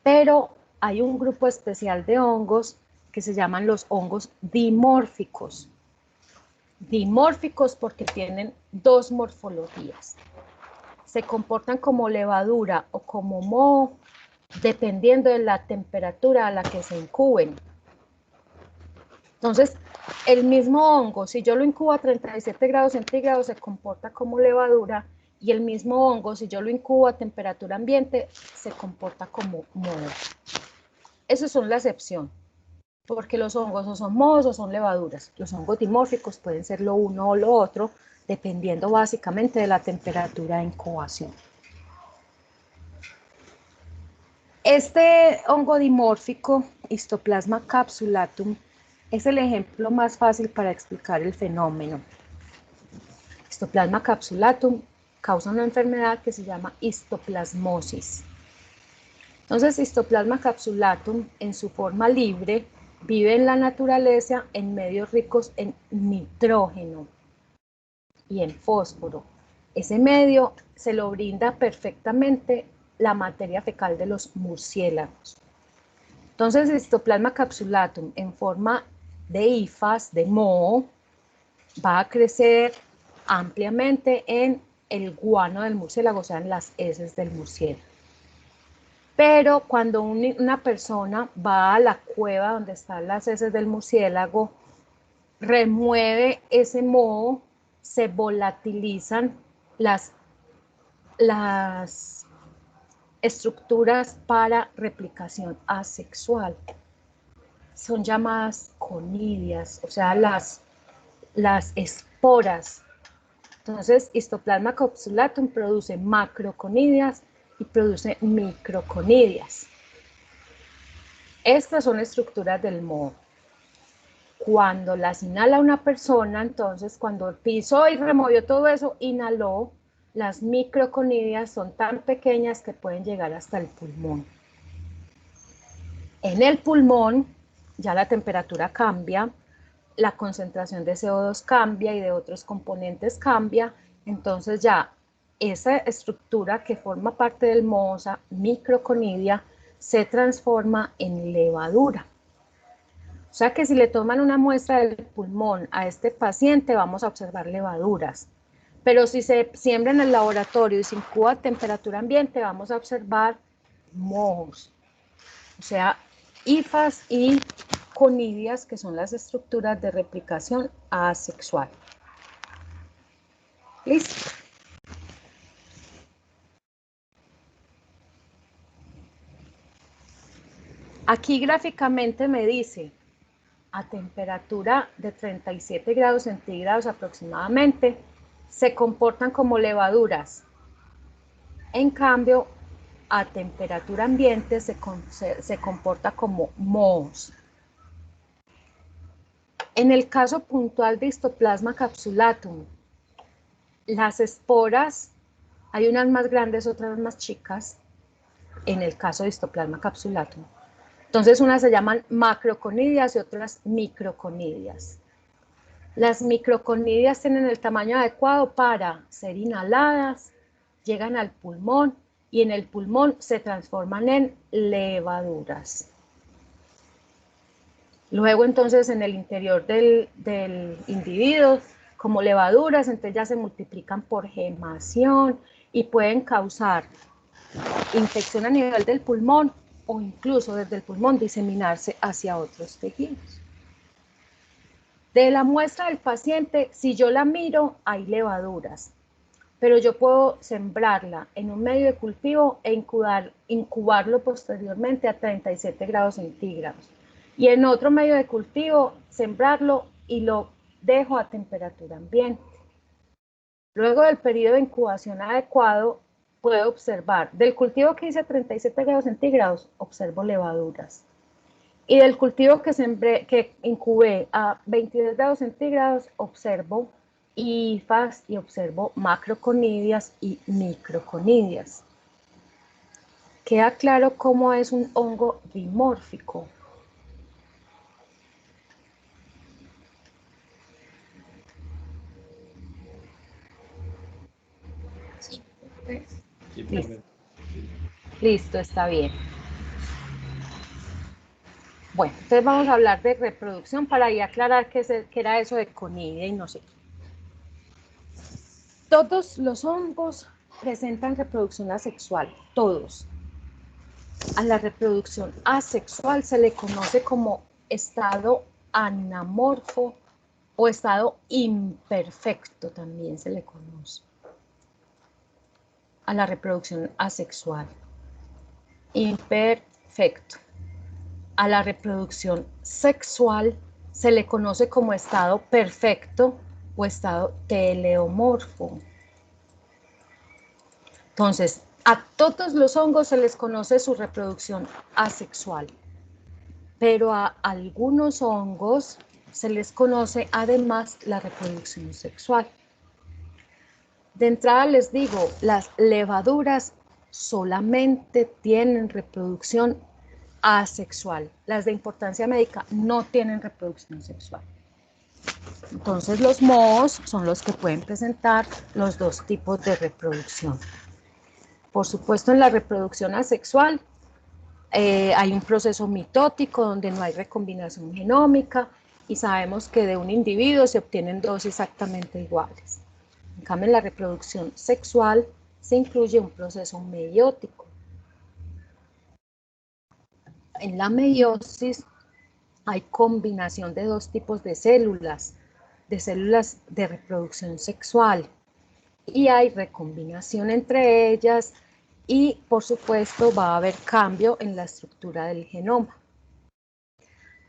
Pero hay un grupo especial de hongos que se llaman los hongos dimórficos. Dimórficos porque tienen dos morfologías. Se comportan como levadura o como moho dependiendo de la temperatura a la que se incuben. Entonces, el mismo hongo, si yo lo incubo a 37 grados centígrados, se comporta como levadura, y el mismo hongo, si yo lo incubo a temperatura ambiente, se comporta como moho. Esas son la excepción, porque los hongos o son mohos o son levaduras. Los hongos dimórficos pueden ser lo uno o lo otro, dependiendo básicamente de la temperatura de incubación. Este hongo dimórfico, Histoplasma capsulatum, es el ejemplo más fácil para explicar el fenómeno. Histoplasma capsulatum causa una enfermedad que se llama histoplasmosis. Entonces, Histoplasma capsulatum, en su forma libre, vive en la naturaleza en medios ricos en nitrógeno y en fósforo. Ese medio se lo brinda perfectamente la materia fecal de los murciélagos. Entonces, Histoplasma capsulatum en forma de hifas, de moho, va a crecer ampliamente en el guano del murciélago, o sea, en las heces del murciélago. Pero cuando una persona va a la cueva donde están las heces del murciélago, remueve ese moho, se volatilizan las estructuras para replicación asexual. Son llamadas conidias, o sea, las esporas. Entonces, Histoplasma capsulatum produce macroconidias y produce microconidias. Estas son estructuras del moho. Cuando las inhala una persona, entonces cuando pisó y removió todo eso, inhaló, las microconidias son tan pequeñas que pueden llegar hasta el pulmón. En el pulmón ya la temperatura cambia, la concentración de CO2 cambia y de otros componentes cambia, entonces ya esa estructura que forma parte del moho, microconidia, se transforma en levadura. O sea que si le toman una muestra del pulmón a este paciente, vamos a observar levaduras. Pero si se siembra en el laboratorio y se incuba a temperatura ambiente, vamos a observar mohos. O sea, hifas y conidias, que son las estructuras de replicación asexual. ¿Listo? Aquí gráficamente me dice, a temperatura de 37 grados centígrados aproximadamente, se comportan como levaduras. En cambio, a temperatura ambiente se comporta como mohos. En el caso puntual de Histoplasma capsulatum, las esporas, hay unas más grandes, otras más chicas, en el caso de Histoplasma capsulatum. Entonces, unas se llaman macroconidias y otras microconidias. Las microconidias tienen el tamaño adecuado para ser inhaladas, llegan al pulmón y en el pulmón se transforman en levaduras. Luego, entonces, en el interior del individuo, como levaduras, entonces ya se multiplican por gemación y pueden causar infección a nivel del pulmón o incluso desde el pulmón diseminarse hacia otros tejidos. De la muestra del paciente, si yo la miro, hay levaduras, pero yo puedo sembrarla en un medio de cultivo e incubarlo posteriormente a 37 grados centígrados. Y en otro medio de cultivo, sembrarlo y lo dejo a temperatura ambiente. Luego del periodo de incubación adecuado, puedo observar, del cultivo que hice a 37 grados centígrados, observo levaduras. Y del cultivo que incubé a 22 grados centígrados, observo hifas y observo macroconidias y microconidias. Queda claro cómo es un hongo dimórfico. Sí, pues. Listo. Listo, está bien. Bueno, entonces vamos a hablar de reproducción para ahí aclarar qué era eso de conidia y no sé qué. Todos los hongos presentan reproducción asexual, todos. A la reproducción asexual se le conoce como estado anamorfo o estado imperfecto, también se le conoce. A la reproducción asexual. Imperfecto. A la reproducción sexual se le conoce como estado perfecto o estado teleomorfo. Entonces, a todos los hongos se les conoce su reproducción asexual, pero a algunos hongos se les conoce además la reproducción sexual. De entrada les digo, las levaduras solamente tienen reproducción asexual. Las de importancia médica no tienen reproducción sexual. Entonces los mohos son los que pueden presentar los dos tipos de reproducción. Por supuesto, en la reproducción asexual hay un proceso mitótico donde no hay recombinación genómica y sabemos que de un individuo se obtienen dos exactamente iguales. En cambio, en la reproducción sexual se incluye un proceso meiótico. En la meiosis hay combinación de dos tipos de células de reproducción sexual, y hay recombinación entre ellas, y por supuesto va a haber cambio en la estructura del genoma.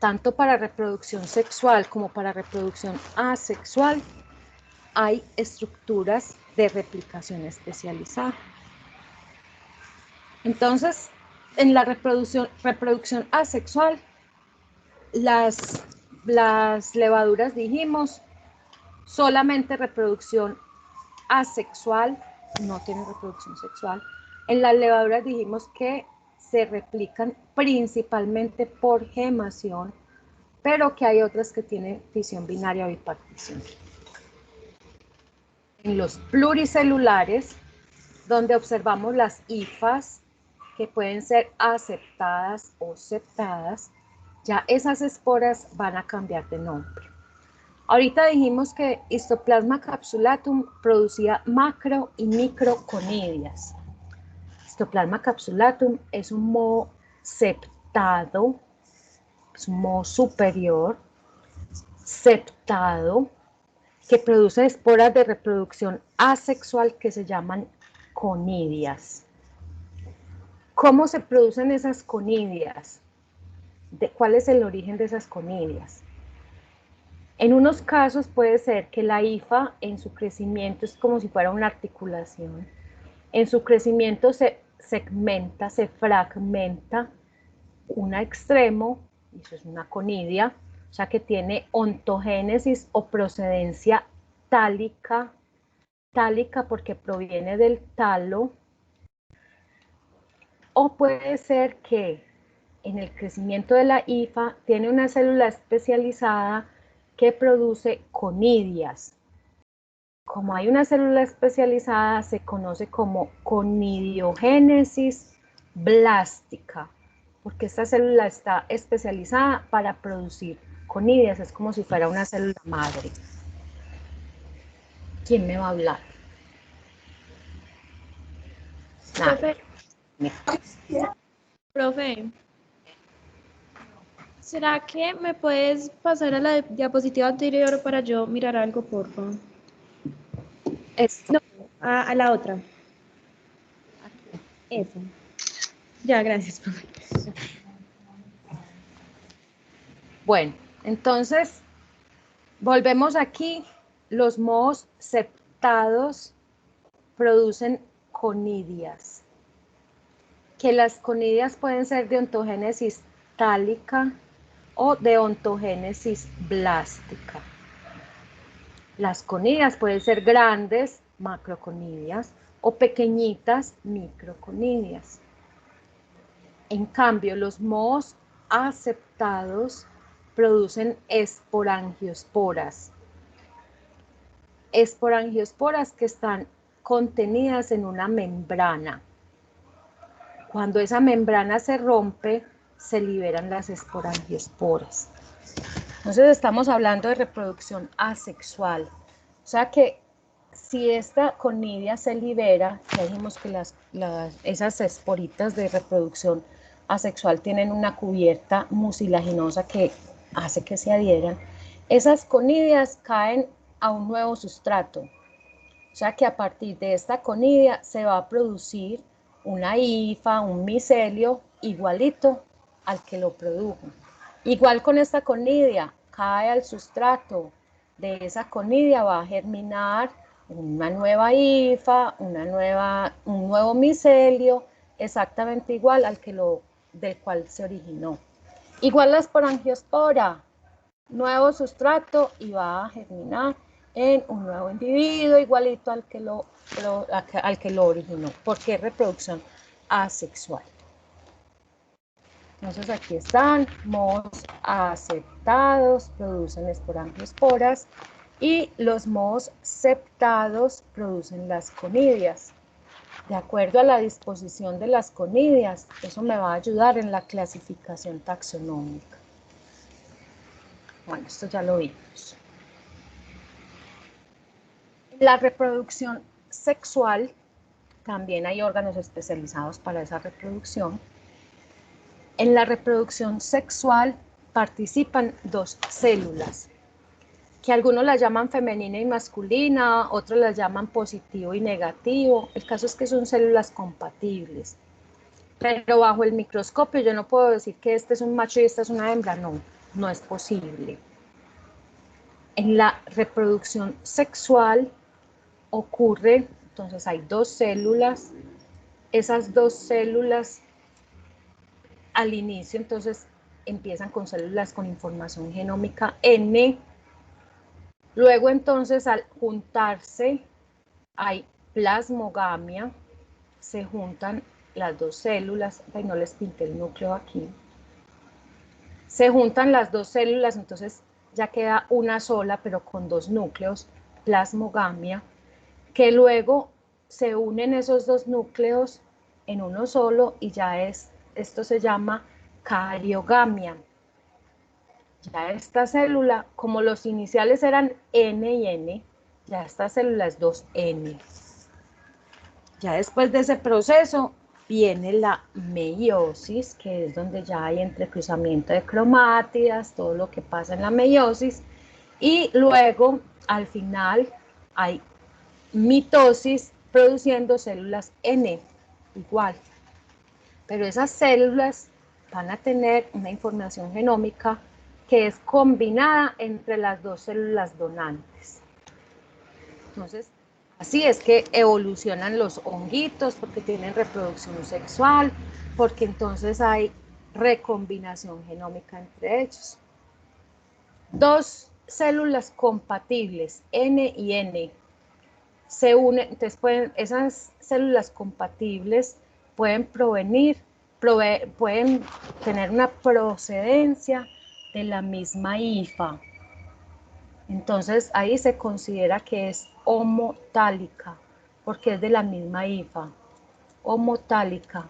Tanto para reproducción sexual como para reproducción asexual hay estructuras de replicación especializada. Entonces, en la reproducción asexual, las levaduras, dijimos, solamente reproducción asexual, no tienen reproducción sexual. En las levaduras dijimos que se replican principalmente por gemación, pero que hay otras que tienen fisión binaria o bipartición. En los pluricelulares, donde observamos las hifas, que pueden ser aceptadas o septadas, ya esas esporas van a cambiar de nombre. Ahorita dijimos que Histoplasma capsulatum producía macro y microconidias. Histoplasma capsulatum es un moho septado, es un moho superior, septado, que produce esporas de reproducción asexual que se llaman conidias. ¿Cómo se producen esas conidias? ¿Cuál es el origen de esas conidias? En unos casos puede ser que la hifa en su crecimiento es como si fuera una articulación. En su crecimiento se segmenta, se fragmenta un extremo, y eso es una conidia, o sea que tiene ontogénesis o procedencia tálica, tálica porque proviene del talo, o puede ser que en el crecimiento de la hifa tiene una célula especializada que produce conidias. Como hay una célula especializada, se conoce como conidiogénesis blástica, porque esta célula está especializada para producir conidias, es como si fuera una célula madre. ¿Quién me va a hablar? Profe, profe, ¿será que me puedes pasar a la diapositiva anterior para yo mirar algo, por favor? Esto. No, a la otra. Eso. Ya, gracias, profe. Bueno, entonces, volvemos aquí. Los mohos septados producen conidias, que las conidias pueden ser de ontogénesis tálica o de ontogénesis blástica. Las conidias pueden ser grandes, macroconidias, o pequeñitas, microconidias. En cambio, los mohos aceptados producen esporangiosporas. Esporangiosporas que están contenidas en una membrana. Cuando esa membrana se rompe, se liberan las esporangiosporas. Entonces estamos hablando de reproducción asexual. O sea que si esta conidia se libera, ya dijimos que esas esporitas de reproducción asexual tienen una cubierta mucilaginosa que hace que se adhieran, esas conidias caen a un nuevo sustrato. O sea que a partir de esta conidia se va a producir una hifa, un micelio igualito al que lo produjo. Igual con esta conidia, cae al sustrato de esa conidia, va a germinar una nueva hifa, un nuevo micelio, exactamente igual al que del cual se originó. Igual la esporangiospora, nuevo sustrato y va a germinar en un nuevo individuo igualito al que lo originó, porque es reproducción asexual. Entonces aquí están, mohos aceptados producen esporangiosporas y los mohos septados producen las conidias. De acuerdo a la disposición de las conidias, eso me va a ayudar en la clasificación taxonómica. Bueno, esto ya lo vimos. La reproducción sexual, también hay órganos especializados para esa reproducción. En la reproducción sexual participan dos células, que algunos las llaman femenina y masculina, otros las llaman positivo y negativo. El caso es que son células compatibles. Pero bajo el microscopio yo no puedo decir que este es un macho y esta es una hembra, no, no es posible. En la reproducción sexual ocurre, entonces hay dos células, esas dos células al inicio entonces empiezan con células con información genómica N, luego entonces al juntarse hay plasmogamia, se juntan las dos células, ay, no les pinté el núcleo aquí, se juntan las dos células, entonces ya queda una sola, pero con dos núcleos, plasmogamia, que luego se unen esos dos núcleos en uno solo y ya esto se llama cariogamia. Ya esta célula, como los iniciales eran N y N, ya esta célula es 2N. Ya después de ese proceso viene la meiosis, que es donde ya hay entrecruzamiento de cromátidas, todo lo que pasa en la meiosis, y luego al final hay mitosis produciendo células N, igual. Pero esas células van a tener una información genómica que es combinada entre las dos células donantes. Entonces, así es que evolucionan los honguitos, porque tienen reproducción sexual, porque entonces hay recombinación genómica entre ellos. Dos células compatibles, N y N, se unen, entonces esas células compatibles pueden pueden tener una procedencia de la misma hifa. Entonces ahí se considera que es homotálica, porque es de la misma hifa, homotálica.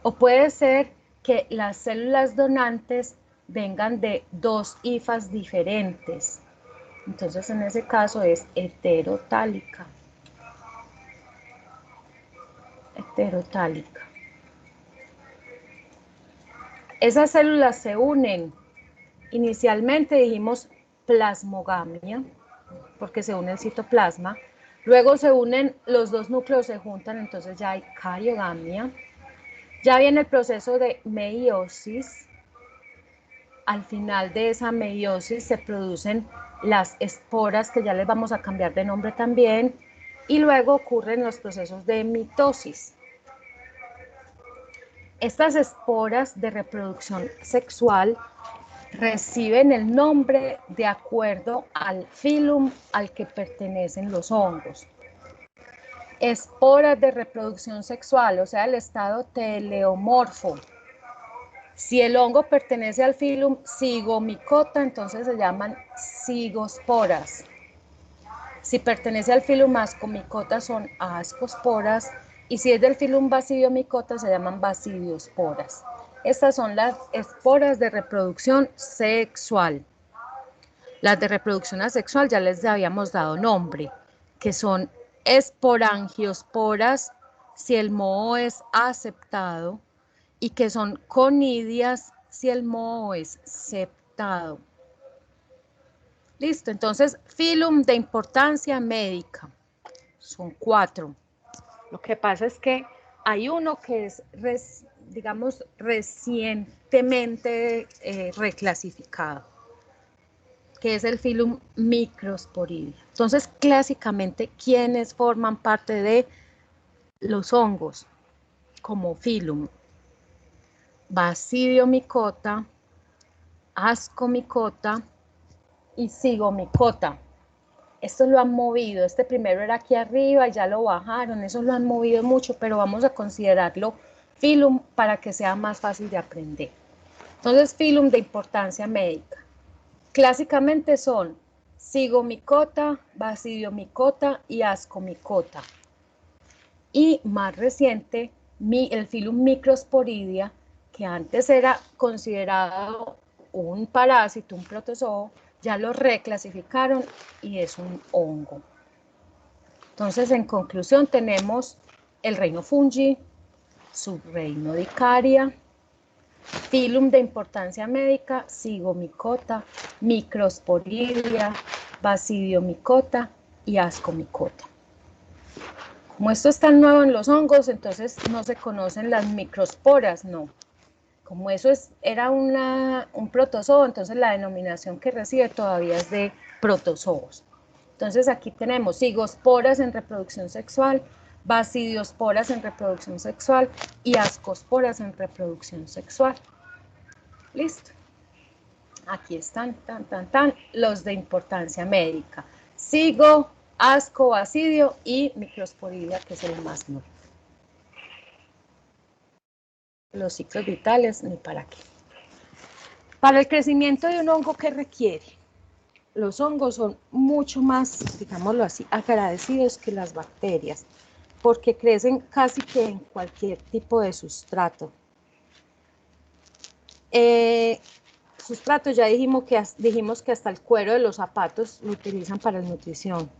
O puede ser que las células donantes vengan de dos hifas diferentes. Entonces en ese caso es heterotálica. Heterotálica. Esas células se unen. Inicialmente dijimos plasmogamia, porque se une el citoplasma. Luego se unen, los dos núcleos se juntan, entonces ya hay cariogamia. Ya viene el proceso de meiosis. Al final de esa meiosis se producen las esporas, que ya les vamos a cambiar de nombre también, y luego ocurren los procesos de mitosis. Estas esporas de reproducción sexual reciben el nombre de acuerdo al filum al que pertenecen los hongos. Esporas de reproducción sexual, o sea, el estado teleomorfo. Si el hongo pertenece al filum Zygomicota, entonces se llaman cigosporas. Si pertenece al filum Ascomicota, son ascosporas. Y si es del filum Basidiomicota, se llaman basidiosporas. Estas son las esporas de reproducción sexual. Las de reproducción asexual ya les habíamos dado nombre, que son esporangiosporas, si el moho es aceptado, y que son conidias si el moho es septado. Listo, entonces, filum de importancia médica. Son 4. Lo que pasa es que hay uno que es, digamos, recientemente reclasificado, que es el filum Microsporidia. Entonces, clásicamente, ¿quiénes forman parte de los hongos como filum? Basidiomicota, Ascomicota y Zygomicota. Esto lo han movido, este primero era aquí arriba, ya lo bajaron, eso lo han movido mucho, pero vamos a considerarlo filum para que sea más fácil de aprender. Entonces, filum de importancia médica. Clásicamente son Zygomicota, Basidiomicota y Ascomicota. Y más reciente, el filum Microsporidia, que antes era considerado un parásito, un protozoo, ya lo reclasificaron y es un hongo. Entonces, en conclusión, tenemos el reino fungi, subreino Dicaria, filum de importancia médica, Zygomicota, Microsporidia, Basidiomicota y Ascomicota. Como esto es tan nuevo en los hongos, entonces no se conocen las microsporas, no. Como eso era un protozoo, entonces la denominación que recibe todavía es de protozoos. Entonces aquí tenemos cigosporas en reproducción sexual, basidiosporas en reproducción sexual y ascosporas en reproducción sexual. Listo. Aquí están, los de importancia médica. Cigo, asco, basidio y microsporidia, que es el más nuevo. Los ciclos vitales, ni para qué. Para el crecimiento de un hongo, ¿qué requiere? Los hongos son mucho más, digámoslo así, agradecidos que las bacterias, porque crecen casi que en cualquier tipo de sustrato. Sustrato, ya dijimos que hasta el cuero de los zapatos lo utilizan para nutrición,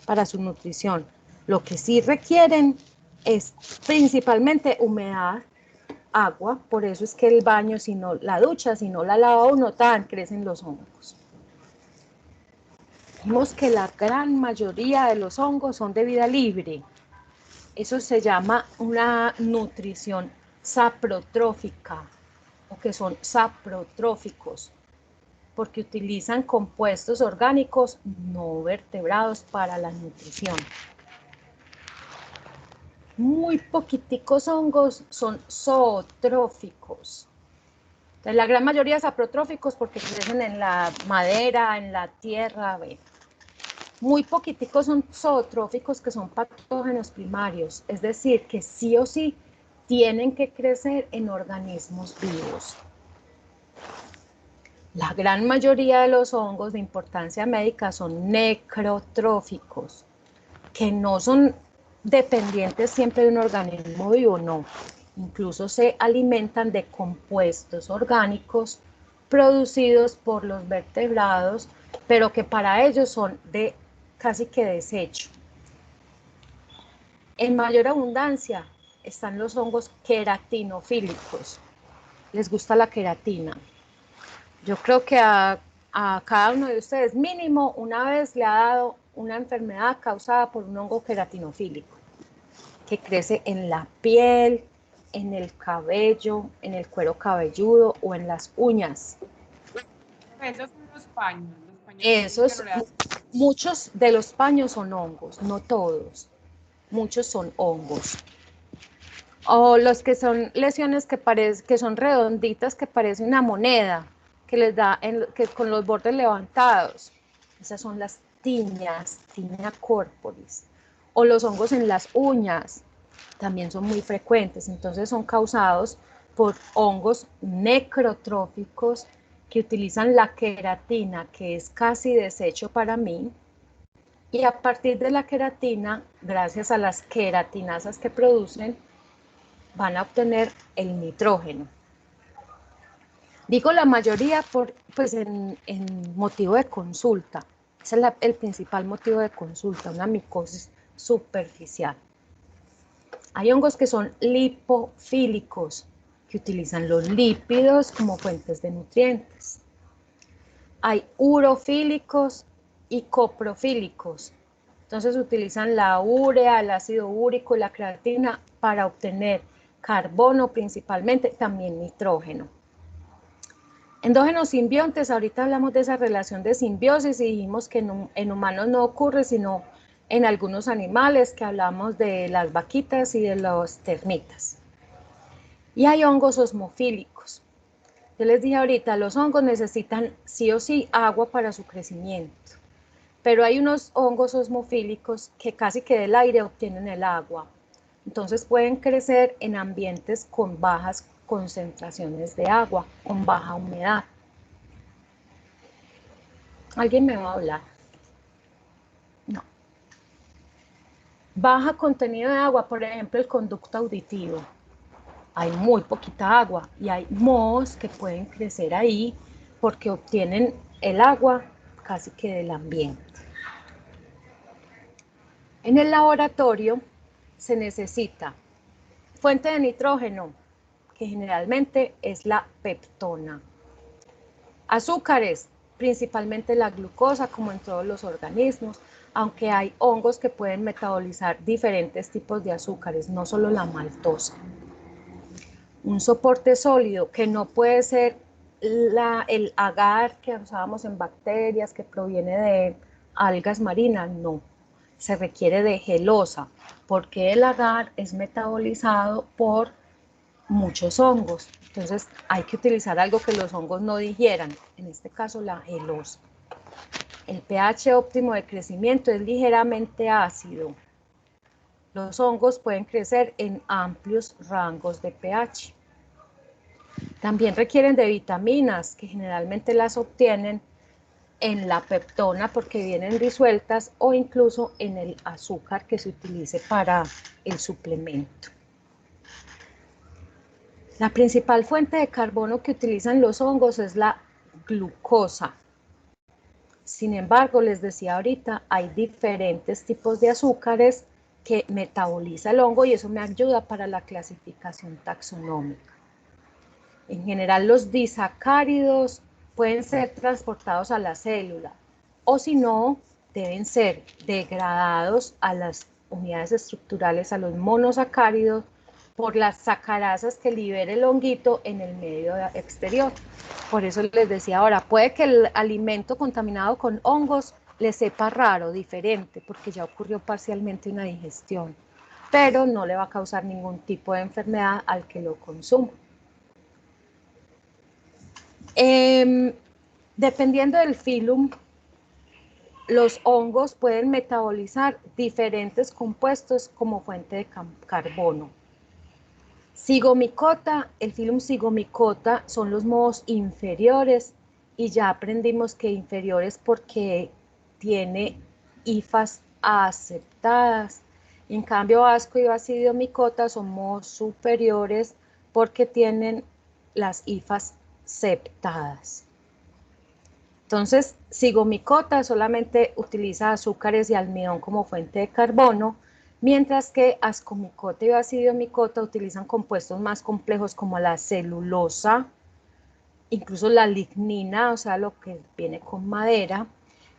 para su nutrición. Lo que sí requieren es principalmente humedad, agua, por eso es que el baño, si no la ducha, si no la lava uno, crecen los hongos. Vimos que la gran mayoría de los hongos son de vida libre. Eso se llama una nutrición saprotrófica, o que son saprotróficos, porque utilizan compuestos orgánicos no vertebrados para la nutrición. Muy poquiticos hongos son zootróficos. Entonces, la gran mayoría saprotróficos porque crecen en la madera, en la tierra. Muy poquiticos son zootróficos, que son patógenos primarios, es decir, que sí o sí tienen que crecer en organismos vivos. La gran mayoría de los hongos de importancia médica son necrotróficos, que no son dependientes siempre de un organismo vivo, no. Incluso se alimentan de compuestos orgánicos producidos por los vertebrados, pero que para ellos son de casi que desecho. En mayor abundancia están los hongos queratinofílicos. Les gusta la queratina. Yo creo que a cada uno de ustedes mínimo una vez le ha dado una enfermedad causada por un hongo queratinofílico, que crece en la piel, en el cabello, en el cuero cabelludo o en las uñas. Esos son los paños. Muchos de los paños son hongos, no todos. Muchos son hongos. O los que son lesiones que son redonditas, que parece una moneda, que les da que con los bordes levantados. Esas son las tiñas, tiña corporis. O los hongos en las uñas, también son muy frecuentes. Entonces son causados por hongos necrotróficos que utilizan la queratina, que es casi desecho para mí, y a partir de la queratina, gracias a las queratinasas que producen, van a obtener el nitrógeno. Digo la mayoría pues en motivo de consulta. Ese es el principal motivo de consulta, una micosis superficial. Hay hongos que son lipofílicos, que utilizan los lípidos como fuentes de nutrientes. Hay urofílicos y coprofílicos. Entonces utilizan la urea, el ácido úrico y la creatina para obtener carbono principalmente, también nitrógeno. Endógenos simbiontes, ahorita hablamos de esa relación de simbiosis y dijimos que en humanos no ocurre, sino en algunos animales, que hablamos de las vaquitas y de los termitas. Y hay hongos osmofílicos. Yo les dije ahorita, los hongos necesitan sí o sí agua para su crecimiento, pero hay unos hongos osmofílicos que casi que del aire obtienen el agua. Entonces pueden crecer en ambientes con bajas concentraciones de agua, con baja humedad. ¿Alguien me va a hablar? No. Baja contenido de agua, por ejemplo, el conducto auditivo. Hay muy poquita agua y hay mohos que pueden crecer ahí porque obtienen el agua casi que del ambiente. En el laboratorio se necesita Fuente de nitrógeno, que generalmente es la peptona. Azúcares, principalmente la glucosa, como en todos los organismos, aunque hay hongos que pueden metabolizar diferentes tipos de azúcares, no solo la maltosa. Un soporte sólido que no puede ser el agar que usábamos en bacterias, que proviene de algas marinas, no. Se requiere de gelosa, porque el agar es metabolizado por muchos hongos. Entonces hay que utilizar algo que los hongos no digieran, en este caso la gelosa. El pH óptimo de crecimiento es ligeramente ácido. Los hongos pueden crecer en amplios rangos de pH. También requieren de vitaminas, que generalmente las obtienen en la peptona porque vienen disueltas o incluso en el azúcar que se utilice para el suplemento. La principal fuente de carbono que utilizan los hongos es la glucosa. Sin embargo, les decía ahorita, hay diferentes tipos de azúcares que metaboliza el hongo y eso me ayuda para la clasificación taxonómica. En general, los disacáridos pueden ser transportados a la célula o si no, deben ser degradados a las unidades estructurales, a los monosacáridos, por las sacarasas que libera el honguito en el medio exterior. Por eso les decía ahora, puede que el alimento contaminado con hongos le sepa raro, diferente, porque ya ocurrió parcialmente una digestión, pero no le va a causar ningún tipo de enfermedad al que lo consuma. Dependiendo del filum, los hongos pueden metabolizar diferentes compuestos como fuente de carbono. Zigomicota, el filum Zygomicota son los mohos inferiores y ya aprendimos que inferiores porque tiene hifas aceptadas. En cambio, Asco y Basidiomicota son mohos superiores porque tienen las hifas septadas. Entonces, Zygomicota solamente utiliza azúcares y almidón como fuente de carbono, mientras que Ascomicota y Basidiomicota utilizan compuestos más complejos como la celulosa, incluso la lignina, o sea, lo que viene con madera,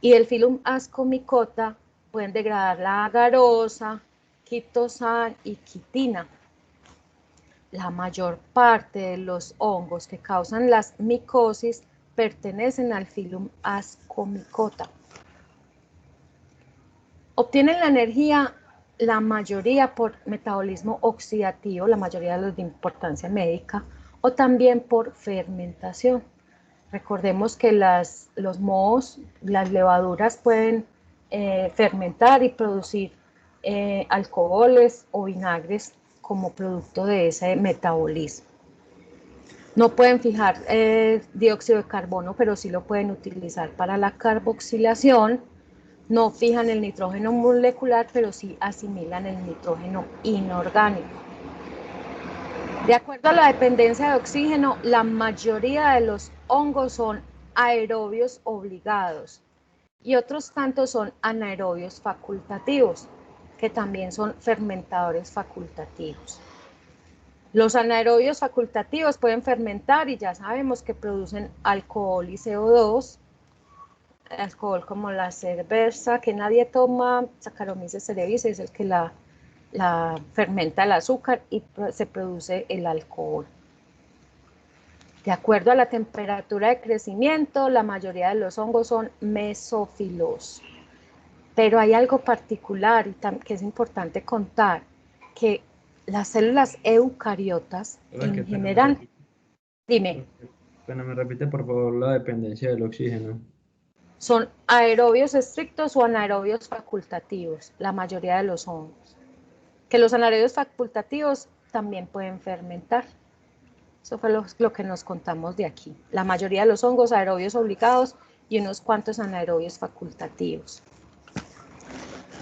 y el filum Ascomicota pueden degradar la agarosa, quitosan y quitina. La mayor parte de los hongos que causan las micosis pertenecen al filum Ascomicota. Obtienen la energía la mayoría por metabolismo oxidativo, la mayoría de los de importancia médica, o también por fermentación. Recordemos que los mohos, las levaduras pueden fermentar y producir alcoholes o vinagres como producto de ese metabolismo. No pueden fijar dióxido de carbono, pero sí lo pueden utilizar para la carboxilación. No fijan el nitrógeno molecular, pero sí asimilan el nitrógeno inorgánico. De acuerdo a la dependencia de oxígeno, la mayoría de los hongos son aerobios obligados y otros tantos son anaerobios facultativos, que también son fermentadores facultativos. Los anaerobios facultativos pueden fermentar y ya sabemos que producen alcohol y CO2, alcohol como la cerveza que nadie toma, Saccharomyces cerevisiae es el que la fermenta el azúcar y se produce el alcohol. De acuerdo a la temperatura de crecimiento, la mayoría de los hongos son mesófilos. Pero hay algo particular que es importante contar, que las células eucariotas en general... Dime. Bueno, me repite por favor la dependencia del oxígeno. Son aerobios estrictos o anaerobios facultativos, la mayoría de los hongos. Que los anaerobios facultativos también pueden fermentar. Eso fue lo que nos contamos de aquí. La mayoría de los hongos aerobios obligados y unos cuantos anaerobios facultativos.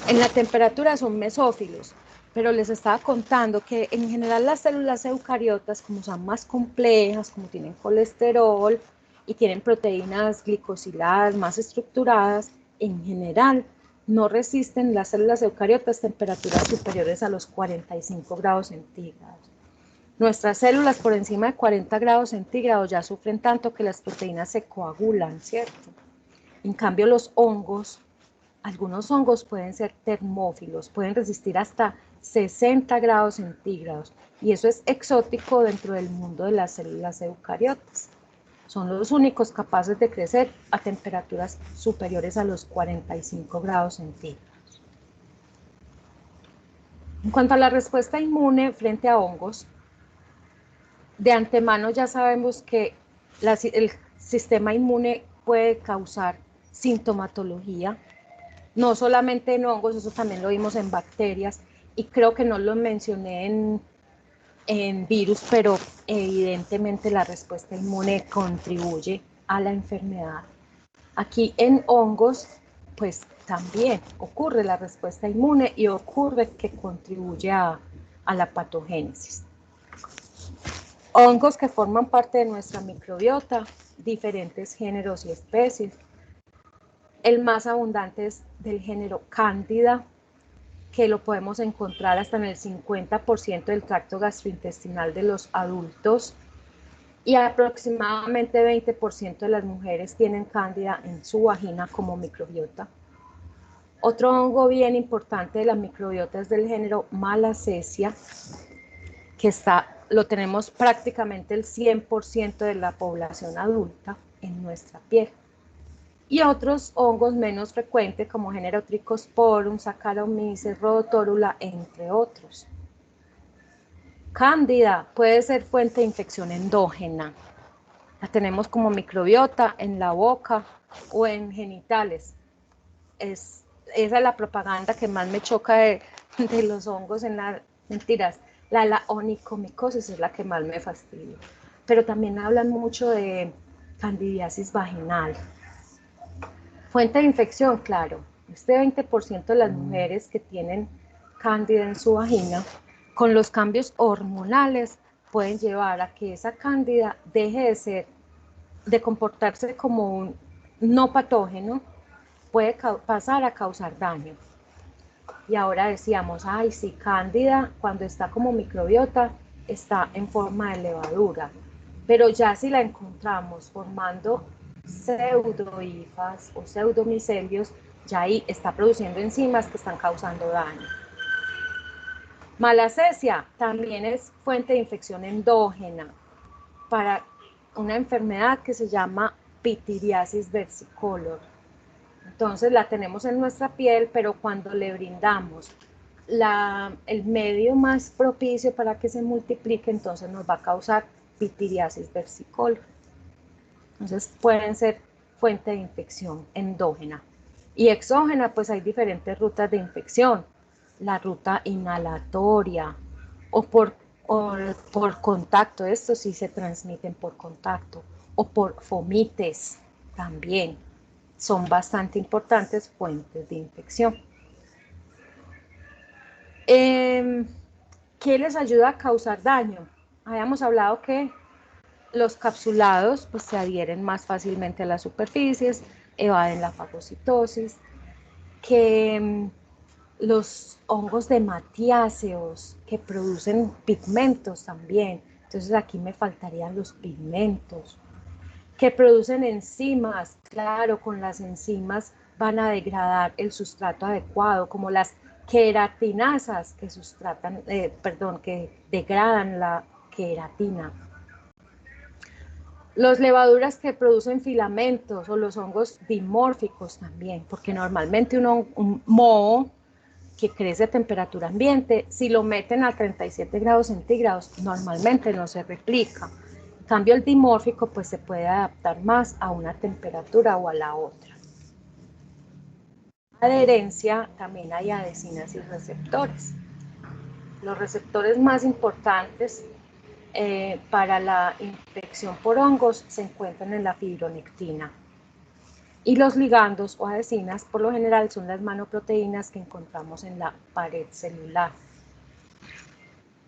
En la temperatura son mesófilos, pero les estaba contando que en general las células eucariotas, como son más complejas, como tienen colesterol y tienen proteínas glicosiladas más estructuradas, en general no resisten las células eucariotas temperaturas superiores a los 45 grados centígrados. Nuestras células por encima de 40 grados centígrados ya sufren tanto que las proteínas se coagulan, ¿cierto? En cambio, los hongos, algunos hongos pueden ser termófilos, pueden resistir hasta 60 grados centígrados, y eso es exótico dentro del mundo de las células eucariotas. Son los únicos capaces de crecer a temperaturas superiores a los 45 grados centígrados. En cuanto a la respuesta inmune frente a hongos, de antemano ya sabemos que el sistema inmune puede causar sintomatología, no solamente en hongos, eso también lo vimos en bacterias, y creo que no lo mencioné en virus, pero evidentemente la respuesta inmune contribuye a la enfermedad. Aquí en hongos, pues también ocurre la respuesta inmune y ocurre que contribuye a la patogénesis. Hongos que forman parte de nuestra microbiota, diferentes géneros y especies. El más abundante es del género Cándida, que lo podemos encontrar hasta en el 50% del tracto gastrointestinal de los adultos, y aproximadamente 20% de las mujeres tienen Cándida en su vagina como microbiota. Otro hongo bien importante de la microbiota es del género Malassezia, que lo tenemos prácticamente el 100% de la población adulta en nuestra piel. Y otros hongos menos frecuentes como género Trichosporum, Saccharomyces, Rhodotórula, entre otros. Cándida puede ser fuente de infección endógena. La tenemos como microbiota en la boca o en genitales. Esa es la propaganda que más me choca de los hongos mentiras. La onicomicosis es la que más me fastidia. Pero también hablan mucho de candidiasis vaginal. Fuente de infección, claro. Este 20% de las mujeres que tienen cándida en su vagina, con los cambios hormonales, pueden llevar a que esa cándida deje de comportarse como un no patógeno, puede pasar a causar daño. Y ahora decíamos, ay, sí, cándida cuando está como microbiota está en forma de levadura, pero ya si la encontramos formando pseudohifas o pseudomicelios, ya ahí está produciendo enzimas que están causando daño. Malassezia también es fuente de infección endógena para una enfermedad que se llama pityriasis versicolor. Entonces la tenemos en nuestra piel, pero cuando le brindamos el medio más propicio para que se multiplique, entonces nos va a causar pityriasis versicolor. Entonces pueden ser fuente de infección endógena. Y exógena, pues hay diferentes rutas de infección. La ruta inhalatoria o por contacto, estos sí se transmiten por contacto, o por fomites también. Son bastante importantes fuentes de infección. ¿Qué les ayuda a causar daño? Habíamos hablado que los capsulados pues, se adhieren más fácilmente a las superficies, evaden la fagocitosis, que los hongos de matiáceos que producen pigmentos también, entonces aquí me faltarían los pigmentos, que producen enzimas, claro, con las enzimas van a degradar el sustrato adecuado, como las queratinasas que degradan la queratina. Los levaduras que producen filamentos o los hongos dimórficos también, porque normalmente un moho que crece a temperatura ambiente, si lo meten a 37 grados centígrados, normalmente no se replica. En cambio, el dimórfico pues se puede adaptar más a una temperatura o a la otra. Adherencia, también hay adhesinas y receptores. Los receptores más importantes para la infección por hongos se encuentran en la fibronectina. Y los ligandos o adhesinas por lo general son las manoproteínas que encontramos en la pared celular.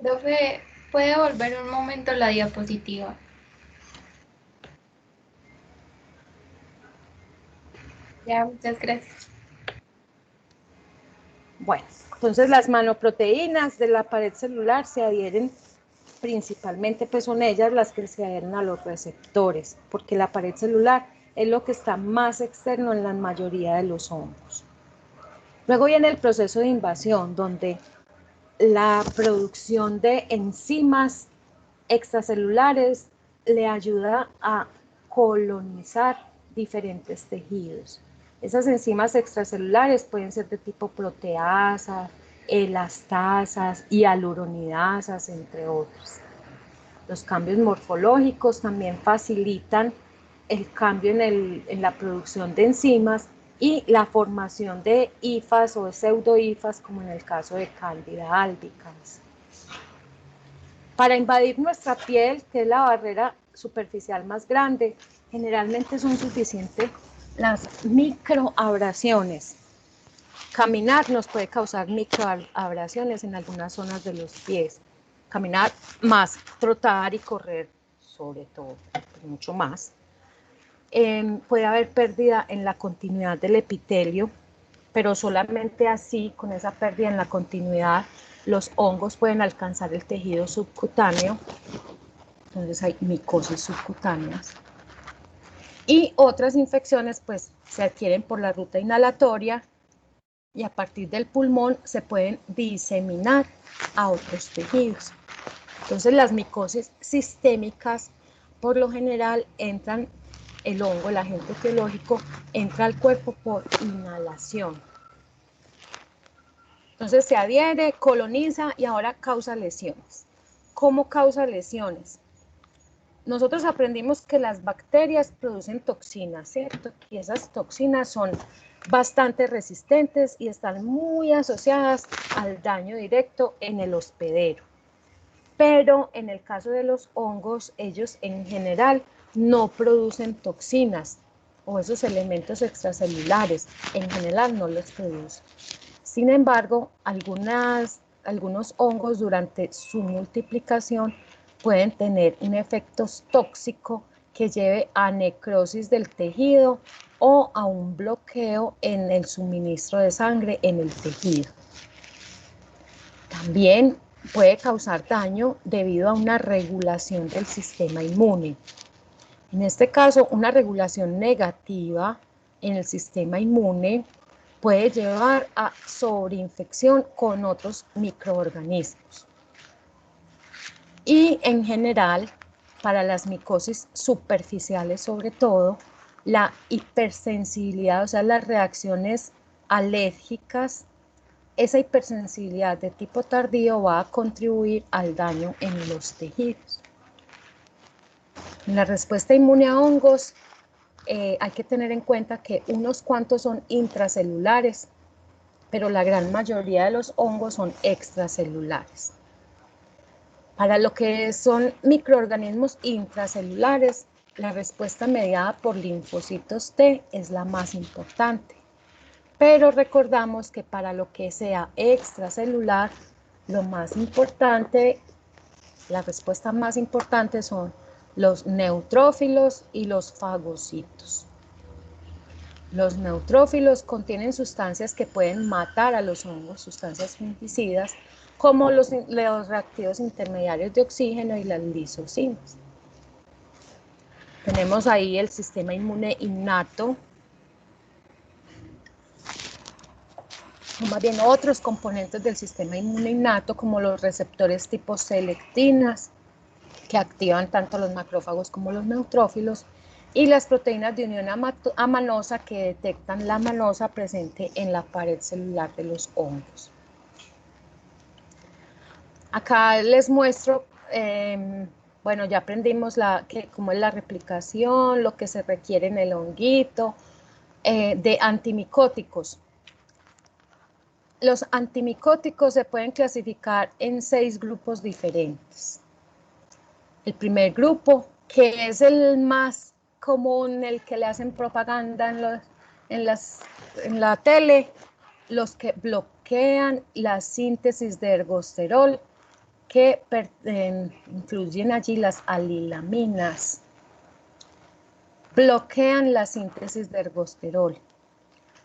Profe, ¿puede volver un momento la diapositiva? Ya, muchas gracias. Bueno, entonces las manoproteínas de la pared celular se adhieren principalmente, pues son ellas las que se adhieren a los receptores, porque la pared celular es lo que está más externo en la mayoría de los hongos. Luego viene el proceso de invasión, donde la producción de enzimas extracelulares le ayuda a colonizar diferentes tejidos. Esas enzimas extracelulares pueden ser de tipo proteasa, elastasas, hialuronidasas, entre otros. Los cambios morfológicos también facilitan el cambio en la producción de enzimas y la formación de hifas o de pseudohifas, como en el caso de Candida albicans. Para invadir nuestra piel, que es la barrera superficial más grande, generalmente son suficientes las microabrasiones. Caminar nos puede causar microabrasiones en algunas zonas de los pies. Caminar más, trotar y correr, sobre todo, mucho más. Puede haber pérdida en la continuidad del epitelio, pero solamente así, con esa pérdida en la continuidad, los hongos pueden alcanzar el tejido subcutáneo. Entonces hay micosis subcutáneas. Y otras infecciones pues se adquieren por la ruta inhalatoria y a partir del pulmón se pueden diseminar a otros tejidos. Entonces las micosis sistémicas por lo general entran, el hongo, el agente etiológico, entra al cuerpo por inhalación. Entonces se adhiere, coloniza y ahora causa lesiones. ¿Cómo causa lesiones? Nosotros aprendimos que las bacterias producen toxinas, ¿cierto? Y esas toxinas son bastante resistentes y están muy asociadas al daño directo en el hospedero. Pero en el caso de los hongos, ellos en general no producen toxinas o esos elementos extracelulares, en general no los producen. Sin embargo, algunos hongos durante su multiplicación pueden tener un efecto tóxico que lleve a necrosis del tejido o a un bloqueo en el suministro de sangre en el tejido. También puede causar daño debido a una regulación del sistema inmune. En este caso, una regulación negativa en el sistema inmune puede llevar a sobreinfección con otros microorganismos. Y en general, para las micosis superficiales sobre todo, la hipersensibilidad, o sea, las reacciones alérgicas, esa hipersensibilidad de tipo tardío va a contribuir al daño en los tejidos. En la respuesta inmune a hongos, hay que tener en cuenta que unos cuantos son intracelulares, pero la gran mayoría de los hongos son extracelulares. Para lo que son microorganismos intracelulares, la respuesta mediada por linfocitos T es la más importante. Pero recordamos que para lo que sea extracelular, lo más importante, la respuesta más importante son los neutrófilos y los fagocitos. Los neutrófilos contienen sustancias que pueden matar a los hongos, sustancias fungicidas, como los reactivos intermediarios de oxígeno y las lisocimas. Tenemos ahí el sistema inmune innato, o más bien otros componentes del sistema inmune innato, como los receptores tipo selectinas, que activan tanto los macrófagos como los neutrófilos, y las proteínas de unión amanosa que detectan la manosa presente en la pared celular de los hongos. Acá les muestro, bueno, ya aprendimos cómo es la replicación, lo que se requiere en el honguito, de antimicóticos. Los antimicóticos se pueden clasificar en 6 grupos diferentes. El primer grupo, que es el más común, el que le hacen propaganda en la tele, los que bloquean la síntesis de ergosterol, que incluyen allí las alilaminas, bloquean la síntesis de ergosterol.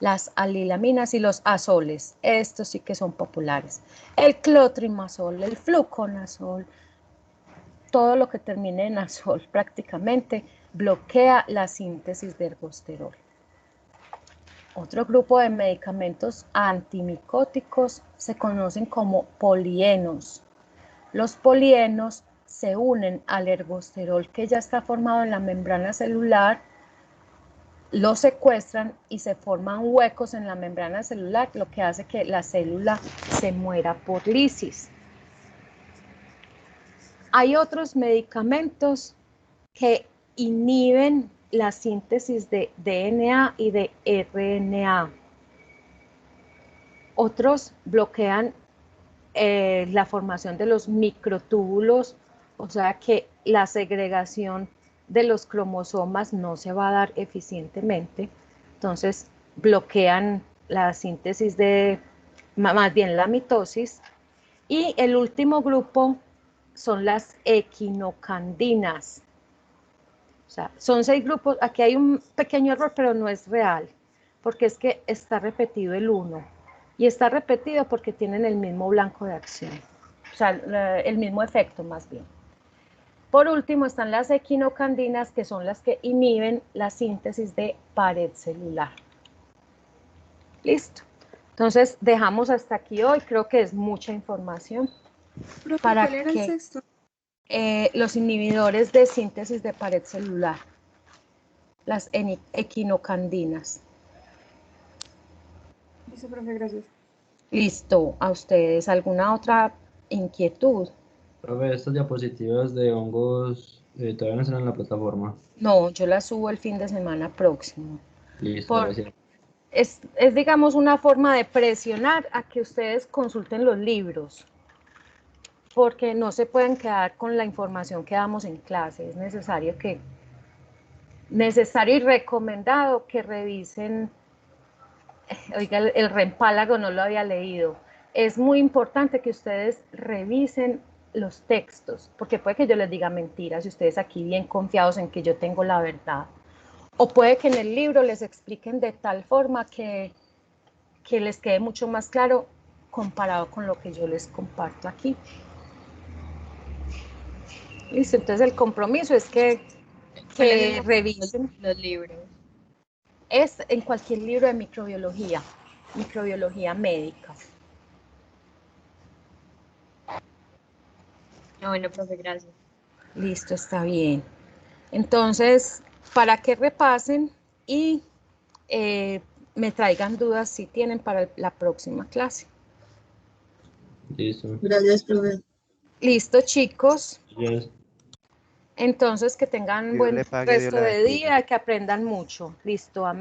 las alilaminas y los azoles. Estos sí que son populares. El clotrimazol, el fluconazol, todo lo que termine en azol prácticamente bloquea la síntesis de ergosterol. Otro grupo de medicamentos antimicóticos se conocen como polienos. Los polienos se unen al ergosterol que ya está formado en la membrana celular, lo secuestran y se forman huecos en la membrana celular, lo que hace que la célula se muera por lisis. Hay otros medicamentos que inhiben la síntesis de DNA y de RNA. Otros bloquean la formación de los microtúbulos, o sea que la segregación de los cromosomas no se va a dar eficientemente, entonces bloquean la síntesis de, más bien la mitosis. Y el último grupo son las equinocandinas. O sea, son 6 grupos, aquí hay un pequeño error, pero no es real, porque es que está repetido el 1, y está repetido porque tienen el mismo blanco de acción, o sea, el mismo efecto más bien. Por último están las equinocandinas, que son las que inhiben la síntesis de pared celular. Listo. Entonces dejamos hasta aquí hoy, creo que es mucha información. Profe, para ¿cuál era el que sexto? los inhibidores de síntesis de pared celular, las equinocandinas. Listo, profe, gracias. Listo, a ustedes, ¿alguna otra inquietud? Profe, estas diapositivas de hongos todavía no están en la plataforma. No, yo las subo el fin de semana próximo. Listo, gracias. Es, digamos, una forma de presionar a que ustedes consulten los libros, porque no se pueden quedar con la información que damos en clase. Es necesario y recomendado que revisen. Oiga, el reempálago no lo había leído. Es muy importante que ustedes revisen los textos, porque puede que yo les diga mentiras y ustedes aquí bien confiados en que yo tengo la verdad. O puede que en el libro les expliquen de tal forma que les quede mucho más claro comparado con lo que yo les comparto aquí. Listo, entonces el compromiso es que revisen. Los libros. Es en cualquier libro de microbiología médica. Bueno, profe, gracias. Listo, está bien. Entonces, para que repasen y me traigan dudas si tienen para la próxima clase. Listo. Gracias, profe. Listo, chicos. Yes. Entonces, que tengan Dios buen le pague, Dios resto la de bendiga. día, que aprendan mucho. Listo, amén.